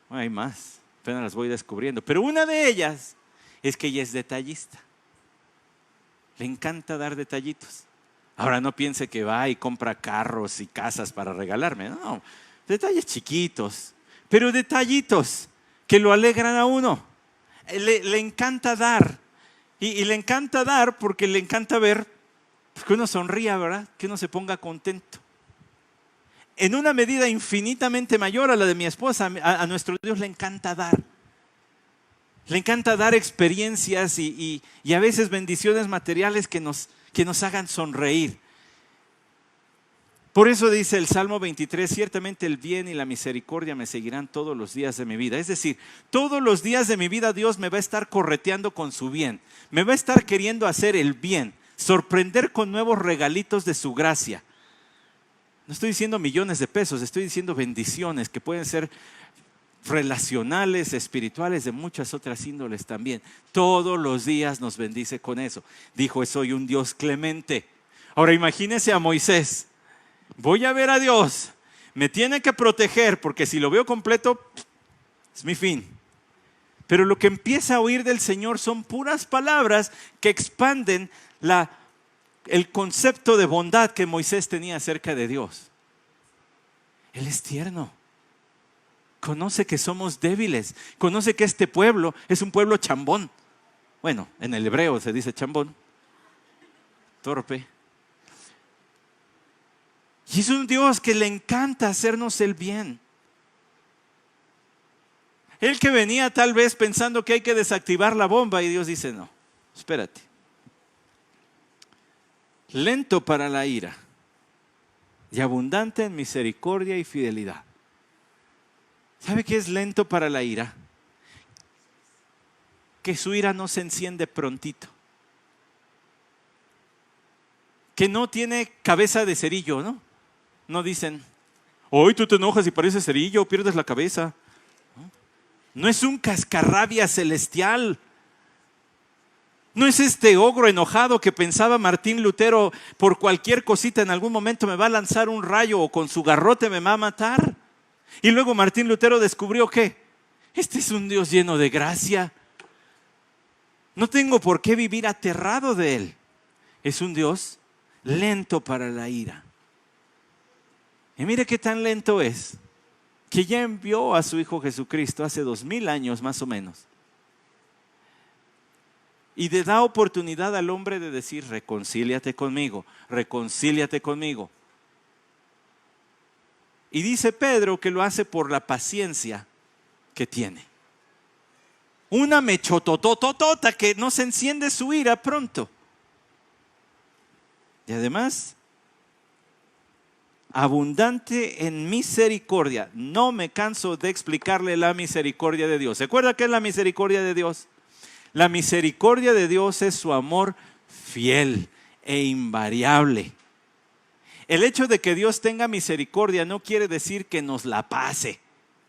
Hay más, apenas las voy descubriendo. Pero una de ellas es que ella es detallista. Le encanta dar detallitos. Ahora no piense que va y compra carros y casas para regalarme. No, Detalles chiquitos, pero detallitos que lo alegran a uno. Le encanta dar. Y le encanta dar porque le encanta ver que uno sonría, ¿verdad? Que uno se ponga contento. En una medida infinitamente mayor a la de mi esposa, a nuestro Dios le encanta dar. Le encanta dar experiencias y a veces bendiciones materiales que nos hagan sonreír. Por eso dice el Salmo 23, ciertamente el bien y la misericordia me seguirán todos los días de mi vida. Es decir, todos los días de mi vida Dios me va a estar correteando con su bien. Me va a estar queriendo hacer el bien, sorprender con nuevos regalitos de su gracia. No estoy diciendo millones de pesos, estoy diciendo bendiciones que pueden ser relacionales, espirituales, de muchas otras índoles también. Todos los días nos bendice con eso. Dijo, soy un Dios clemente. Ahora imagínese a Moisés. Voy a ver a Dios, me tiene que proteger porque si lo veo completo, es mi fin. Pero lo que empieza a oír del Señor son puras palabras que expanden el concepto de bondad que Moisés tenía acerca de Dios. Él es tierno, conoce que somos débiles, conoce que este pueblo es un pueblo chambón. Bueno, en el hebreo se dice chambón, torpe. Y es un Dios que le encanta hacernos el bien. Él que venía tal vez pensando que hay que desactivar la bomba y Dios dice, no, espérate. Lento para la ira y abundante en misericordia y fidelidad. ¿Sabe qué es lento para la ira? Que su ira no se enciende prontito. Que no tiene cabeza de cerillo, ¿no? No dicen, hoy tú te enojas y pareces cerillo, pierdes la cabeza. No es un cascarrabia celestial. No es este ogro enojado que pensaba Martín Lutero, por cualquier cosita en algún momento me va a lanzar un rayo o con su garrote me va a matar. Y luego Martín Lutero descubrió que este es un Dios lleno de gracia. No tengo por qué vivir aterrado de Él. Es un Dios lento para la ira. Y mire qué tan lento es, que ya envió a su Hijo Jesucristo hace 2000 años más o menos. Y le da oportunidad al hombre de decir, reconcíliate conmigo, reconcíliate conmigo. Y dice Pedro que lo hace por la paciencia que tiene. Una mechotototota que no se enciende su ira pronto. Y además, abundante en misericordia. No me canso de explicarle la misericordia de Dios. ¿Se acuerda qué es la misericordia de Dios? La misericordia de Dios es su amor fiel e invariable. El hecho de que Dios tenga misericordia no quiere decir que nos la pase.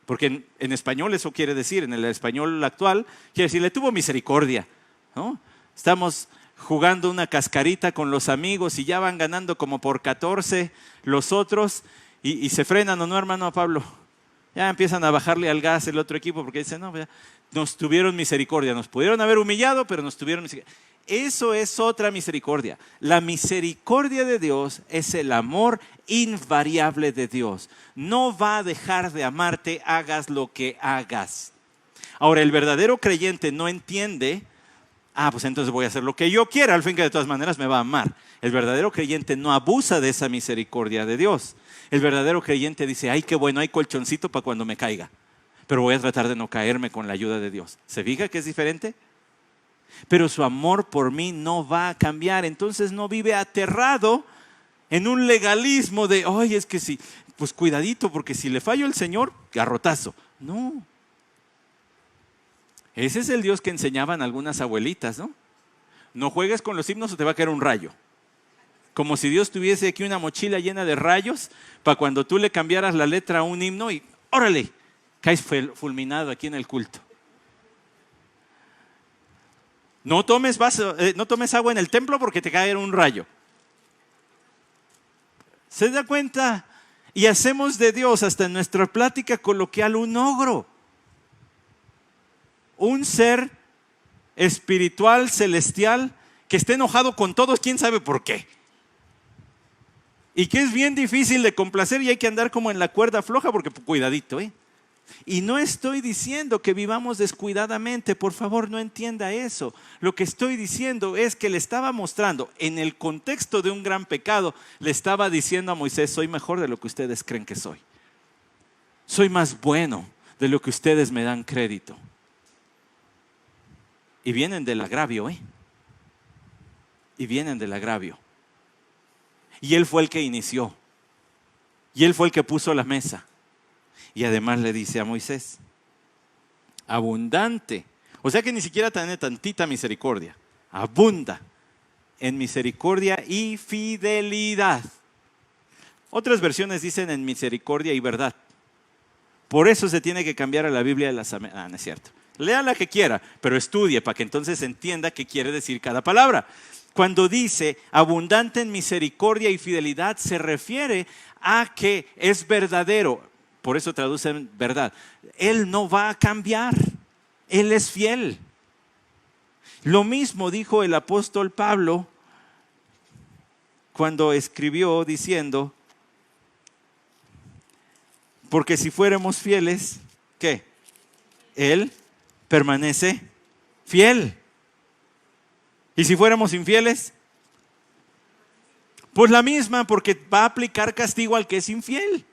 Porque en español eso quiere decir, en el español actual, quiere decir, le tuvo misericordia, ¿no? Estamos jugando una cascarita con los amigos y ya van ganando como por 14 los otros y se frenan, ¿o no, hermano Pablo? Ya empiezan a bajarle al gas el otro equipo porque dicen, no, ya, nos tuvieron misericordia, nos pudieron haber humillado, pero nos tuvieron misericordia. Eso es otra misericordia. La misericordia de Dios es el amor invariable de Dios. No va a dejar de amarte, hagas lo que hagas. Ahora, el verdadero creyente no entiende, pues entonces voy a hacer lo que yo quiera, al fin que de todas maneras me va a amar. El verdadero creyente no abusa de esa misericordia de Dios. El verdadero creyente dice, ay, qué bueno, hay colchoncito para cuando me caiga. Pero voy a tratar de no caerme con la ayuda de Dios. ¿Se fija que es diferente? Pero su amor por mí no va a cambiar. Entonces no vive aterrado en un legalismo de, ay, es que sí, pues cuidadito, porque si le fallo al Señor, garrotazo. No. Ese es el Dios que enseñaban algunas abuelitas, ¿no? No juegues con los himnos o te va a caer un rayo. Como si Dios tuviese aquí una mochila llena de rayos para cuando tú le cambiaras la letra a un himno y órale, caes fulminado aquí en el culto. No tomes agua en el templo porque te cae un rayo. ¿Se da cuenta? Y hacemos de Dios hasta en nuestra plática coloquial un ogro. Un ser espiritual, celestial, que esté enojado con todos, quién sabe por qué. Y que es bien difícil de complacer y hay que andar como en la cuerda floja porque cuidadito, ¿eh? Y no estoy diciendo que vivamos descuidadamente, por favor no entienda eso. Lo que estoy diciendo es que le estaba mostrando, en el contexto de un gran pecado, le estaba diciendo a Moisés, soy mejor de lo que ustedes creen que soy. Soy más bueno de lo que ustedes me dan crédito. Y vienen del agravio, ¿eh? Y vienen del agravio. Y él fue el que inició. Y él fue el que puso la mesa. Y además le dice a Moisés, abundante. O sea que ni siquiera tiene tantita misericordia. Abunda en misericordia y fidelidad. Otras versiones dicen en misericordia y verdad. Por eso se tiene que cambiar a la Biblia de las... no es cierto. Lea la que quiera, pero estudie para que entonces entienda qué quiere decir cada palabra. Cuando dice abundante en misericordia y fidelidad, se refiere a que es verdadero. Por eso traducen verdad. Él no va a cambiar. Él es fiel. Lo mismo dijo el apóstol Pablo cuando escribió diciendo, porque si fuéramos fieles, ¿qué? Él permanece fiel. ¿Y si fuéramos infieles? Pues la misma, porque va a aplicar castigo al que es infiel.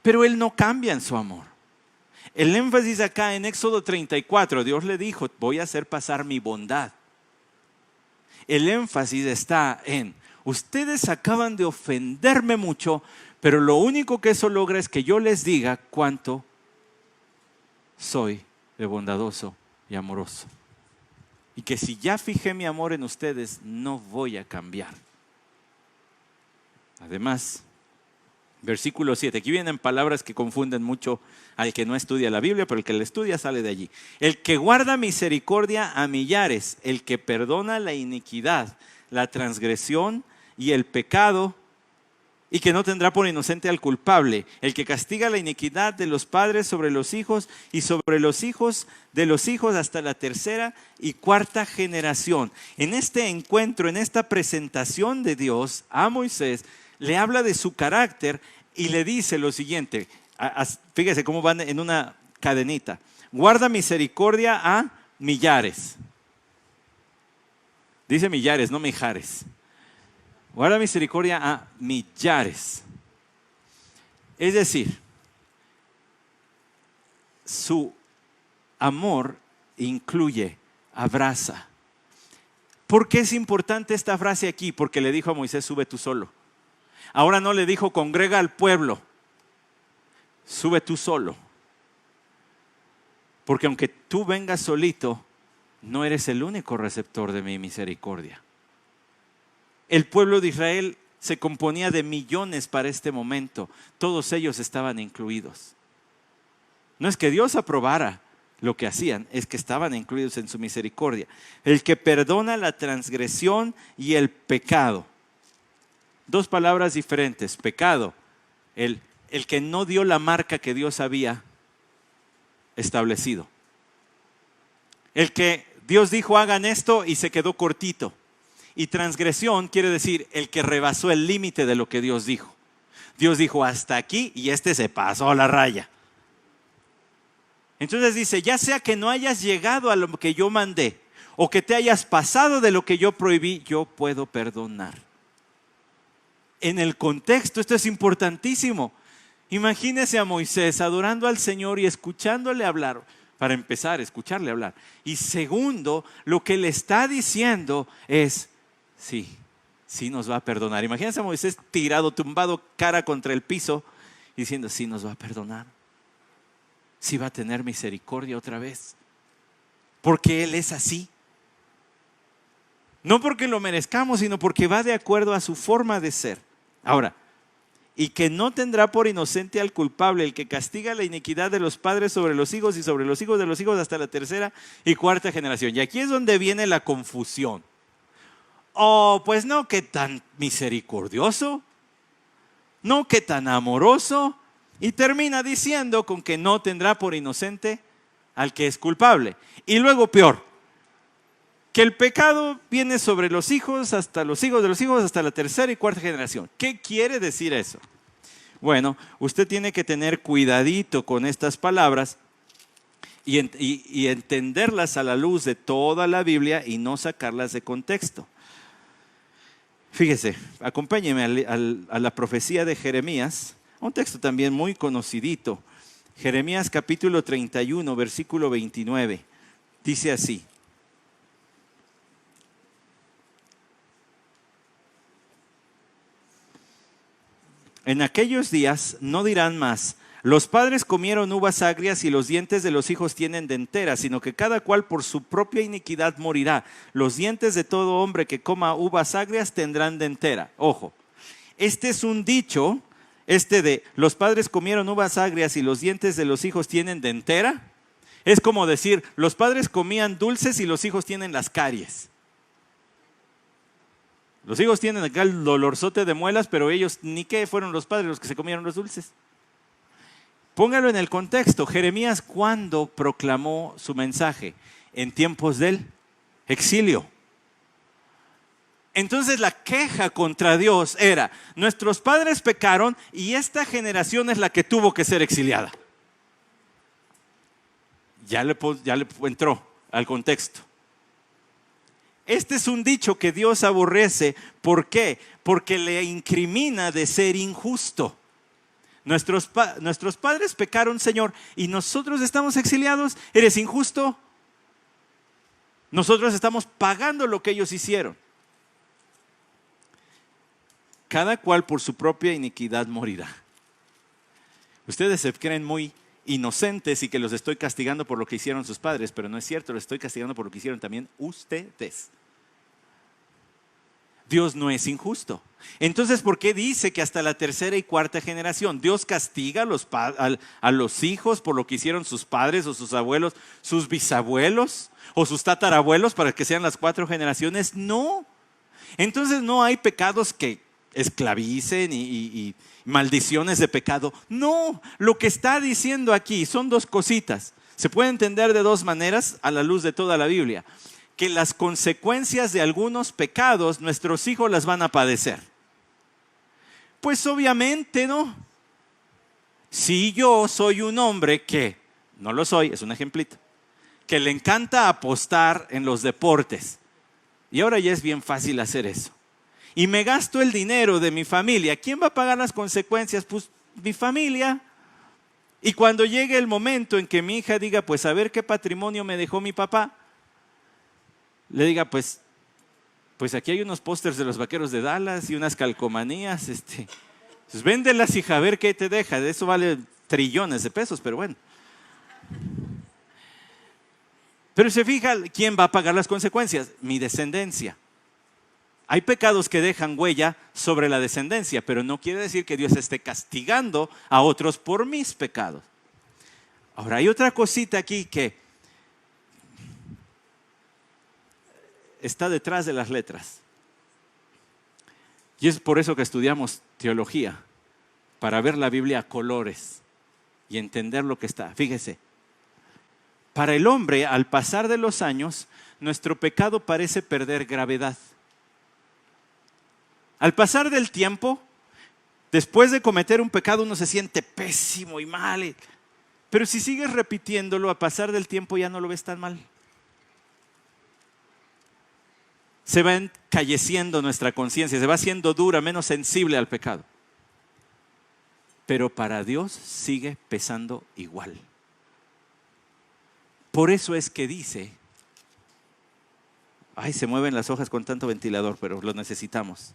Pero Él no cambia en su amor. El énfasis acá en Éxodo 34, Dios le dijo, voy a hacer pasar mi bondad. El énfasis está en, ustedes acaban de ofenderme mucho, pero lo único que eso logra es que yo les diga cuánto soy de bondadoso y amoroso. Y que si ya fijé mi amor en ustedes, no voy a cambiar. Además, versículo 7, aquí vienen palabras que confunden mucho al que no estudia la Biblia, pero el que la estudia sale de allí. El que guarda misericordia a millares, el que perdona la iniquidad, la transgresión y el pecado, y que no tendrá por inocente al culpable, el que castiga la iniquidad de los padres sobre los hijos y sobre los hijos de los hijos hasta la tercera y cuarta generación. En este encuentro, en esta presentación de Dios a Moisés, le habla de su carácter y le dice lo siguiente, fíjese cómo van en una cadenita, guarda misericordia a millares, dice millares, no mijares, guarda misericordia a millares, es decir, su amor incluye, abraza. ¿Por qué es importante esta frase aquí? Porque le dijo a Moisés, sube tú solo. Ahora no le dijo, congrega al pueblo, sube tú solo. Porque aunque tú vengas solito, no eres el único receptor de mi misericordia. El pueblo de Israel se componía de millones para este momento. Todos ellos estaban incluidos. No es que Dios aprobara lo que hacían, es que estaban incluidos en su misericordia. El que perdona la transgresión y el pecado. Dos palabras diferentes, pecado, el que no dio la marca que Dios había establecido. El que Dios dijo hagan esto y se quedó cortito. Y transgresión quiere decir el que rebasó el límite de lo que Dios dijo. Dios dijo hasta aquí y este se pasó a la raya. Entonces dice, ya sea que no hayas llegado a lo que yo mandé o que te hayas pasado de lo que yo prohibí, yo puedo perdonar. En el contexto, esto es importantísimo. Imagínese a Moisés adorando al Señor y escuchándole hablar. Para empezar, escucharle hablar. Y segundo, lo que le está diciendo es, sí nos va a perdonar. Imagínese a Moisés tirado, tumbado, cara contra el piso, diciendo, sí nos va a perdonar. Sí va a tener misericordia otra vez. Porque Él es así. No porque lo merezcamos, sino porque va de acuerdo a su forma de ser. Ahora, y que no tendrá por inocente al culpable, el que castiga la iniquidad de los padres sobre los hijos y sobre los hijos de los hijos hasta la tercera y cuarta generación. Y aquí es donde viene la confusión. Oh, pues no, que tan misericordioso, no, que tan amoroso. Y termina diciendo con que no tendrá por inocente al que es culpable. Y luego peor, que el pecado viene sobre los hijos de los hijos, hasta la tercera y cuarta generación. ¿Qué quiere decir eso? Bueno, usted tiene que tener cuidadito con estas palabras y entenderlas a la luz de toda la Biblia y no sacarlas de contexto. Fíjese, acompáñeme a la profecía de Jeremías, un texto también muy conocidito. Jeremías capítulo 31, versículo 29. Dice así: en aquellos días no dirán más: los padres comieron uvas agrias y los dientes de los hijos tienen dentera, sino que cada cual por su propia iniquidad morirá. Los dientes de todo hombre que coma uvas agrias tendrán dentera. Ojo, este es un dicho, de los padres comieron uvas agrias y los dientes de los hijos tienen dentera. Es como decir, los padres comían dulces y los hijos tienen las caries. Los hijos tienen acá el dolorzote de muelas, pero ellos ni qué, fueron los padres los que se comieron los dulces. Póngalo en el contexto. Jeremías, ¿cuándo proclamó su mensaje? En tiempos del exilio. Entonces la queja contra Dios era: nuestros padres pecaron y esta generación es la que tuvo que ser exiliada. Ya le entró al contexto. Este es un dicho que Dios aborrece. ¿Por qué? Porque le incrimina de ser injusto. Nuestros padres pecaron, Señor, y nosotros estamos exiliados. ¿Eres injusto? Nosotros estamos pagando lo que ellos hicieron. Cada cual por su propia iniquidad morirá. Ustedes se creen muy inocentes y que los estoy castigando por lo que hicieron sus padres, pero no es cierto, los estoy castigando por lo que hicieron también ustedes. Dios no es injusto. Entonces, ¿por qué dice que hasta la tercera y cuarta generación? ¿Dios castiga a los hijos por lo que hicieron sus padres o sus abuelos, sus bisabuelos o sus tatarabuelos para que sean las 4 generaciones? No. Entonces no hay pecados que esclavicen y maldiciones de pecado. No, lo que está diciendo aquí son 2 cositas. Se puede entender de 2 maneras a la luz de toda la Biblia. Que las consecuencias de algunos pecados nuestros hijos las van a padecer. Pues obviamente no. Si yo soy un hombre que, no lo soy, es un ejemplito, que le encanta apostar en los deportes, y ahora ya es bien fácil hacer eso, y me gasto el dinero de mi familia, ¿quién va a pagar las consecuencias? Pues mi familia. Y cuando llegue el momento en que mi hija diga, pues a ver qué patrimonio me dejó mi papá, le diga, pues aquí hay unos pósters de los Vaqueros de Dallas y unas calcomanías, pues véndelas, hija, a ver qué te deja. De eso vale trillones de pesos, pero bueno. Pero se fija, ¿quién va a pagar las consecuencias? Mi descendencia. Hay pecados que dejan huella sobre la descendencia, pero no quiere decir que Dios esté castigando a otros por mis pecados. Ahora, hay otra cosita aquí que está detrás de las letras. Y es por eso que estudiamos teología, para ver la Biblia a colores y entender lo que está. Fíjese, para el hombre, al pasar de los años, nuestro pecado parece perder gravedad. Al pasar del tiempo, después de cometer un pecado, uno se siente pésimo y mal. Pero si sigues repitiéndolo, a pasar del tiempo ya no lo ves tan mal. Se va encalleciendo nuestra conciencia, se va haciendo dura, menos sensible al pecado. Pero para Dios sigue pesando igual. Por eso es que dice, se mueven las hojas con tanto ventilador, pero lo necesitamos.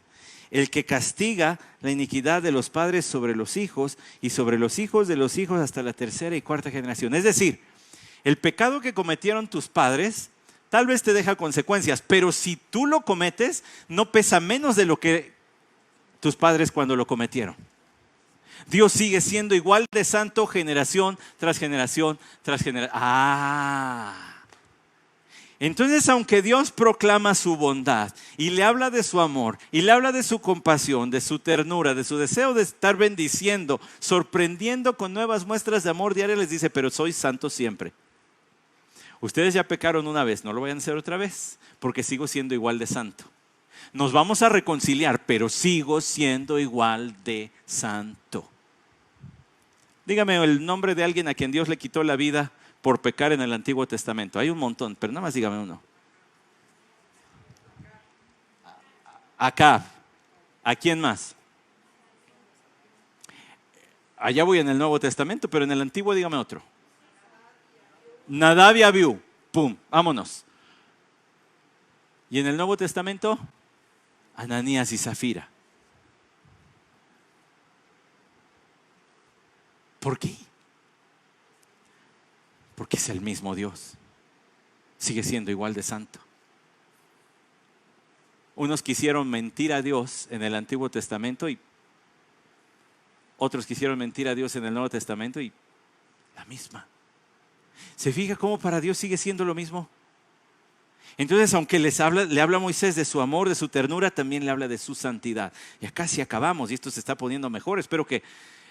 El que castiga la iniquidad de los padres sobre los hijos y sobre los hijos de los hijos hasta la tercera y cuarta generación. Es decir, el pecado que cometieron tus padres tal vez te deja consecuencias, pero si tú lo cometes, no pesa menos de lo que tus padres cuando lo cometieron. Dios sigue siendo igual de santo generación tras generación tras generación. Entonces, aunque Dios proclama su bondad y le habla de su amor y le habla de su compasión, de su ternura, de su deseo de estar bendiciendo, sorprendiendo con nuevas muestras de amor diarias, les dice, pero soy santo siempre. Ustedes ya pecaron una vez, no lo vayan a hacer otra vez, porque sigo siendo igual de santo. Nos vamos a reconciliar, pero sigo siendo igual de santo. Dígame el nombre de alguien a quien Dios le quitó la vida por pecar en el Antiguo Testamento. Hay un montón, pero nada más dígame uno. Acab. ¿A quién más? Allá voy en el Nuevo Testamento, pero en el Antiguo dígame otro. Nadab y Abiú. Pum, vámonos. Y en el Nuevo Testamento, Ananías y Zafira. ¿Por qué? Porque es el mismo Dios. Sigue siendo igual de santo. Unos quisieron mentir a Dios en el Antiguo Testamento y otros quisieron mentir a Dios en el Nuevo Testamento y la misma. ¿Se fija cómo para Dios sigue siendo lo mismo? Entonces, aunque le habla a Moisés de su amor, de su ternura, también le habla de su santidad. Y acá sí acabamos y esto se está poniendo mejor. Espero que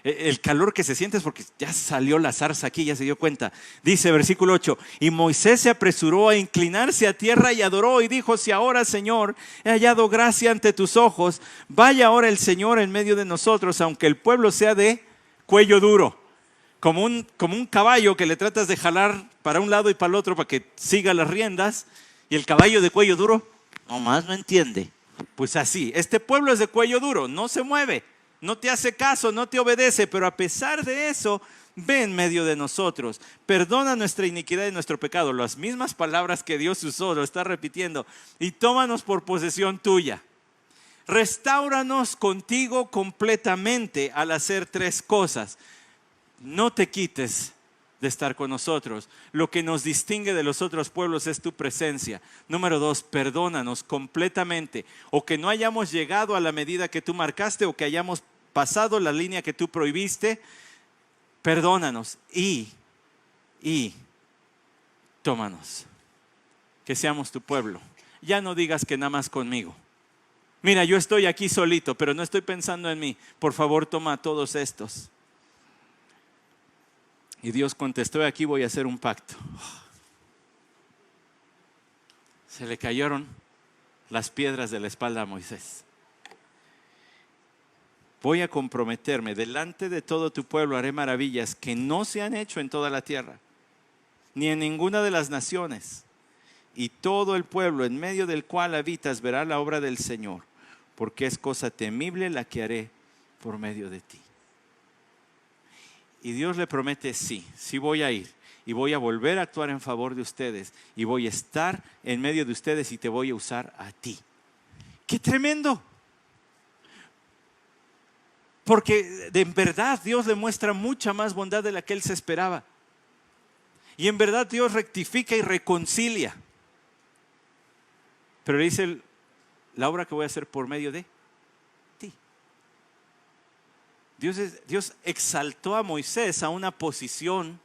el calor que se siente es porque ya salió la zarza aquí, ya se dio cuenta. Dice versículo 8, y Moisés se apresuró a inclinarse a tierra y adoró y dijo, si ahora, Señor, he hallado gracia ante tus ojos, vaya ahora el Señor en medio de nosotros, aunque el pueblo sea de cuello duro, como un caballo que le tratas de jalar para un lado y para el otro para que siga las riendas, y el caballo de cuello duro nomás no entiende. Pues así, este pueblo es de cuello duro, no se mueve. No te hace caso, no te obedece, pero a pesar de eso, ve en medio de nosotros. Perdona nuestra iniquidad y nuestro pecado. Las mismas palabras que Dios usó, lo está repitiendo. Y tómanos por posesión tuya. Restáuranos contigo completamente al hacer tres cosas. No te quites de estar con nosotros. Lo que nos distingue de los otros pueblos es tu presencia. Número 2, perdónanos completamente. O que no hayamos llegado a la medida que tú marcaste o que hayamos pasado la línea que tú prohibiste. Perdónanos y tómanos. Que seamos tu pueblo. Ya no digas que nada más conmigo. Mira, yo estoy aquí solito, pero no estoy pensando en mí. Por favor, toma a todos estos. Y Dios contestó, aquí voy a hacer un pacto. Se le cayeron las piedras de la espalda a Moisés. Voy a comprometerme, delante de todo tu pueblo haré maravillas que no se han hecho en toda la tierra, ni en ninguna de las naciones. Y todo el pueblo en medio del cual habitas verá la obra del Señor, porque es cosa temible la que haré por medio de ti. Y Dios le promete, sí voy a ir y voy a volver a actuar en favor de ustedes y voy a estar en medio de ustedes y te voy a usar a ti. ¡Qué tremendo! Porque en verdad Dios le muestra mucha más bondad de la que él se esperaba. Y en verdad Dios rectifica y reconcilia. Pero le dice, la obra que voy a hacer por medio de ti. Dios exaltó a Moisés a una posición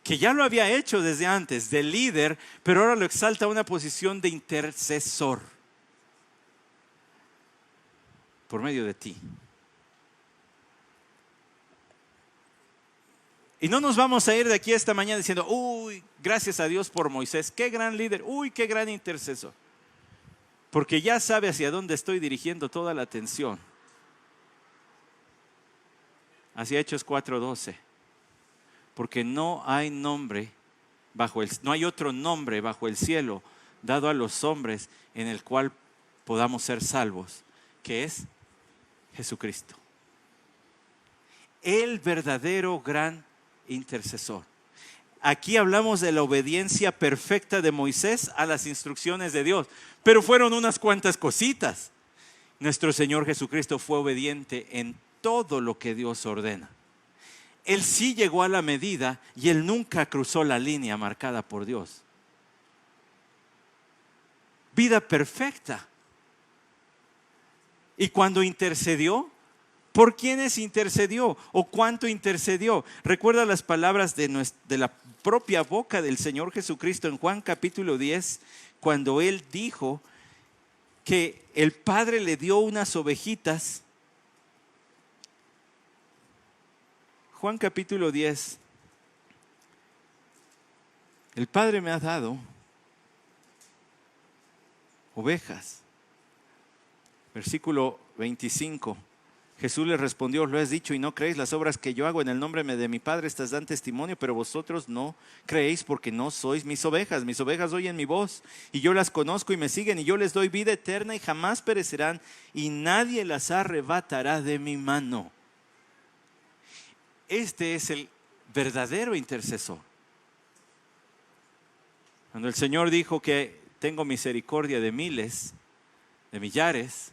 que ya lo había hecho desde antes, de líder, pero ahora lo exalta a una posición de intercesor. Por medio de ti. Y no nos vamos a ir de aquí esta mañana diciendo, uy, gracias a Dios por Moisés, qué gran líder, uy, qué gran intercesor. Porque ya sabe hacia dónde estoy dirigiendo toda la atención. Hacia Hechos 4:12. Porque no hay no hay otro nombre bajo el cielo dado a los hombres en el cual podamos ser salvos, que es Jesucristo. El verdadero gran intercesor. Aquí hablamos de la obediencia perfecta de Moisés a las instrucciones de Dios, pero fueron unas cuantas cositas. Nuestro Señor Jesucristo fue obediente en todo lo que Dios ordena. Él sí llegó a la medida y él nunca cruzó la línea marcada por Dios. Vida perfecta. Y cuando intercedió, ¿por quiénes intercedió? ¿O cuánto intercedió? Recuerda las palabras de la propia boca del Señor Jesucristo en Juan capítulo 10, cuando Él dijo que el Padre le dio unas ovejitas. Juan capítulo 10, El Padre me ha dado ovejas. Versículo 25. Jesús les respondió: lo has dicho y no creéis. Las obras que yo hago en el nombre de mi Padre, estas dan testimonio, pero vosotros no creéis porque no sois mis ovejas. Mis ovejas oyen mi voz y yo las conozco y me siguen, y yo les doy vida eterna y jamás perecerán, y nadie las arrebatará de mi mano. Este es el verdadero intercesor. Cuando el Señor dijo que tengo misericordia de miles, de millares,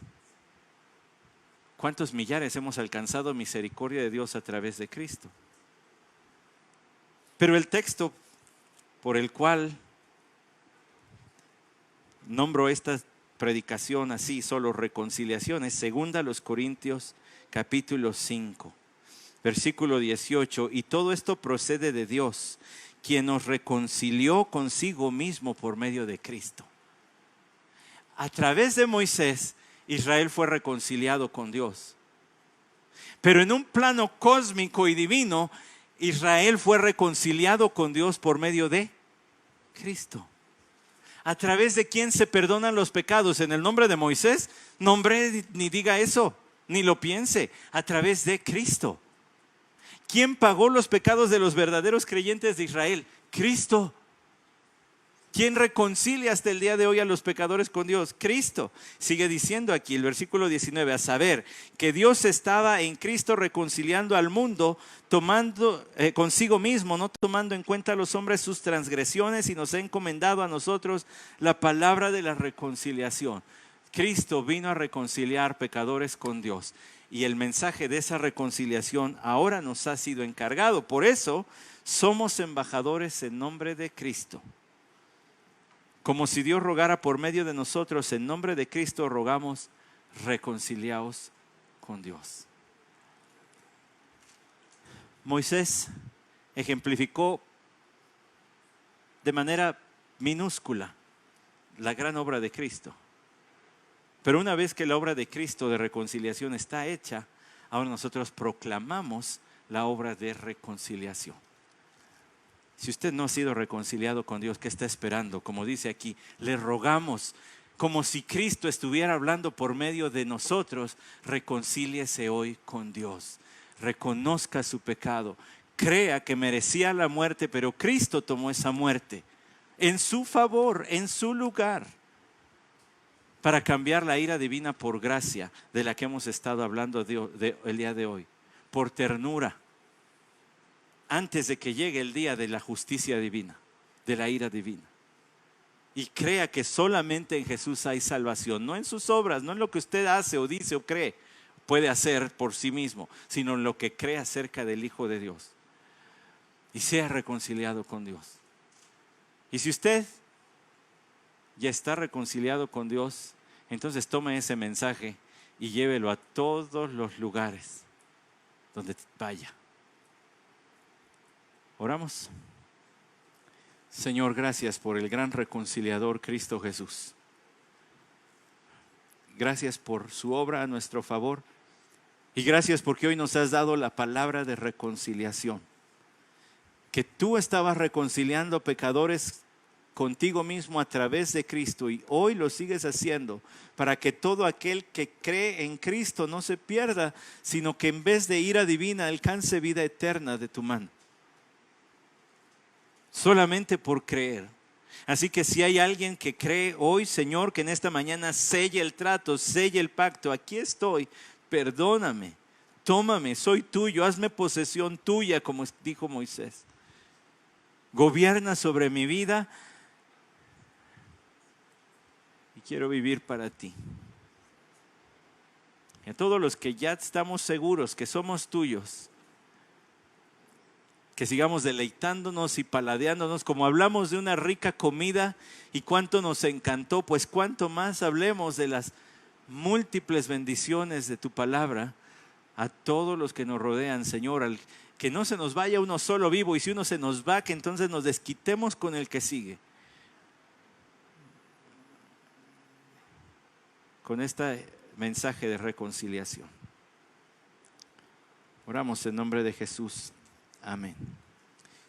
¿cuántos millares hemos alcanzado misericordia de Dios a través de Cristo? Pero el texto por el cual nombro esta predicación así, solo reconciliación, es 2 Corintios capítulo 5, versículo 18. Y todo esto procede de Dios, quien nos reconcilió consigo mismo por medio de Cristo. A través de Moisés, Israel fue reconciliado con Dios. Pero en un plano cósmico y divino, Israel fue reconciliado con Dios por medio de Cristo. ¿A través de quién se perdonan los pecados? ¿En el nombre de Moisés? No, hombre, ni diga eso, ni lo piense. A través de Cristo. ¿Quién pagó los pecados de los verdaderos creyentes de Israel? Cristo. ¿Quién reconcilia hasta el día de hoy a los pecadores con Dios? Cristo. Sigue diciendo aquí el versículo 19, a saber, que Dios estaba en Cristo reconciliando al mundo, tomando consigo mismo, no tomando en cuenta a los hombres sus transgresiones, y nos ha encomendado a nosotros la palabra de la reconciliación. Cristo vino a reconciliar pecadores con Dios, y el mensaje de esa reconciliación ahora nos ha sido encargado. Por eso somos embajadores en nombre de Cristo. Como si Dios rogara por medio de nosotros, en nombre de Cristo rogamos, reconciliaos con Dios. Moisés ejemplificó de manera minúscula la gran obra de Cristo. Pero una vez que la obra de Cristo de reconciliación está hecha, ahora nosotros proclamamos la obra de reconciliación. Si usted no ha sido reconciliado con Dios, ¿qué está esperando? Como dice aquí, le rogamos, como si Cristo estuviera hablando por medio de nosotros, reconcíliese hoy con Dios. Reconozca su pecado. Crea que merecía la muerte, pero Cristo tomó esa muerte en su favor, en su lugar, para cambiar la ira divina por gracia, de la que hemos estado hablando el día de hoy, por ternura, antes de que llegue el día de la justicia divina, de la ira divina. Y crea que solamente en Jesús hay salvación, no en sus obras, no en lo que usted hace o dice o cree, puede hacer por sí mismo, sino en lo que cree acerca del Hijo de Dios. Y sea reconciliado con Dios. Y si usted ya está reconciliado con Dios, entonces tome ese mensaje y llévelo a todos los lugares donde vaya. Oramos. Señor, gracias por el gran reconciliador Cristo Jesús. Gracias por su obra a nuestro favor. Y gracias porque hoy nos has dado la palabra de reconciliación. Que tú estabas reconciliando pecadores contigo mismo a través de Cristo, y hoy lo sigues haciendo para que todo aquel que cree en Cristo no se pierda, sino que en vez de ira divina alcance vida eterna de tu mano. Solamente por creer. Así que si hay alguien que cree hoy, Señor, que en esta mañana selle el trato, selle el pacto, aquí estoy, perdóname, tómame, soy tuyo, hazme posesión tuya, como dijo Moisés. Gobierna sobre mi vida y quiero vivir para ti. Y a todos los que ya estamos seguros que somos tuyos, que sigamos deleitándonos y paladeándonos, como hablamos de una rica comida y cuánto nos encantó, pues cuánto más hablemos de las múltiples bendiciones de tu palabra a todos los que nos rodean, Señor. Que no se nos vaya uno solo vivo, y si uno se nos va, que entonces nos desquitemos con el que sigue. Con este mensaje de reconciliación. Oramos en nombre de Jesús. Amén.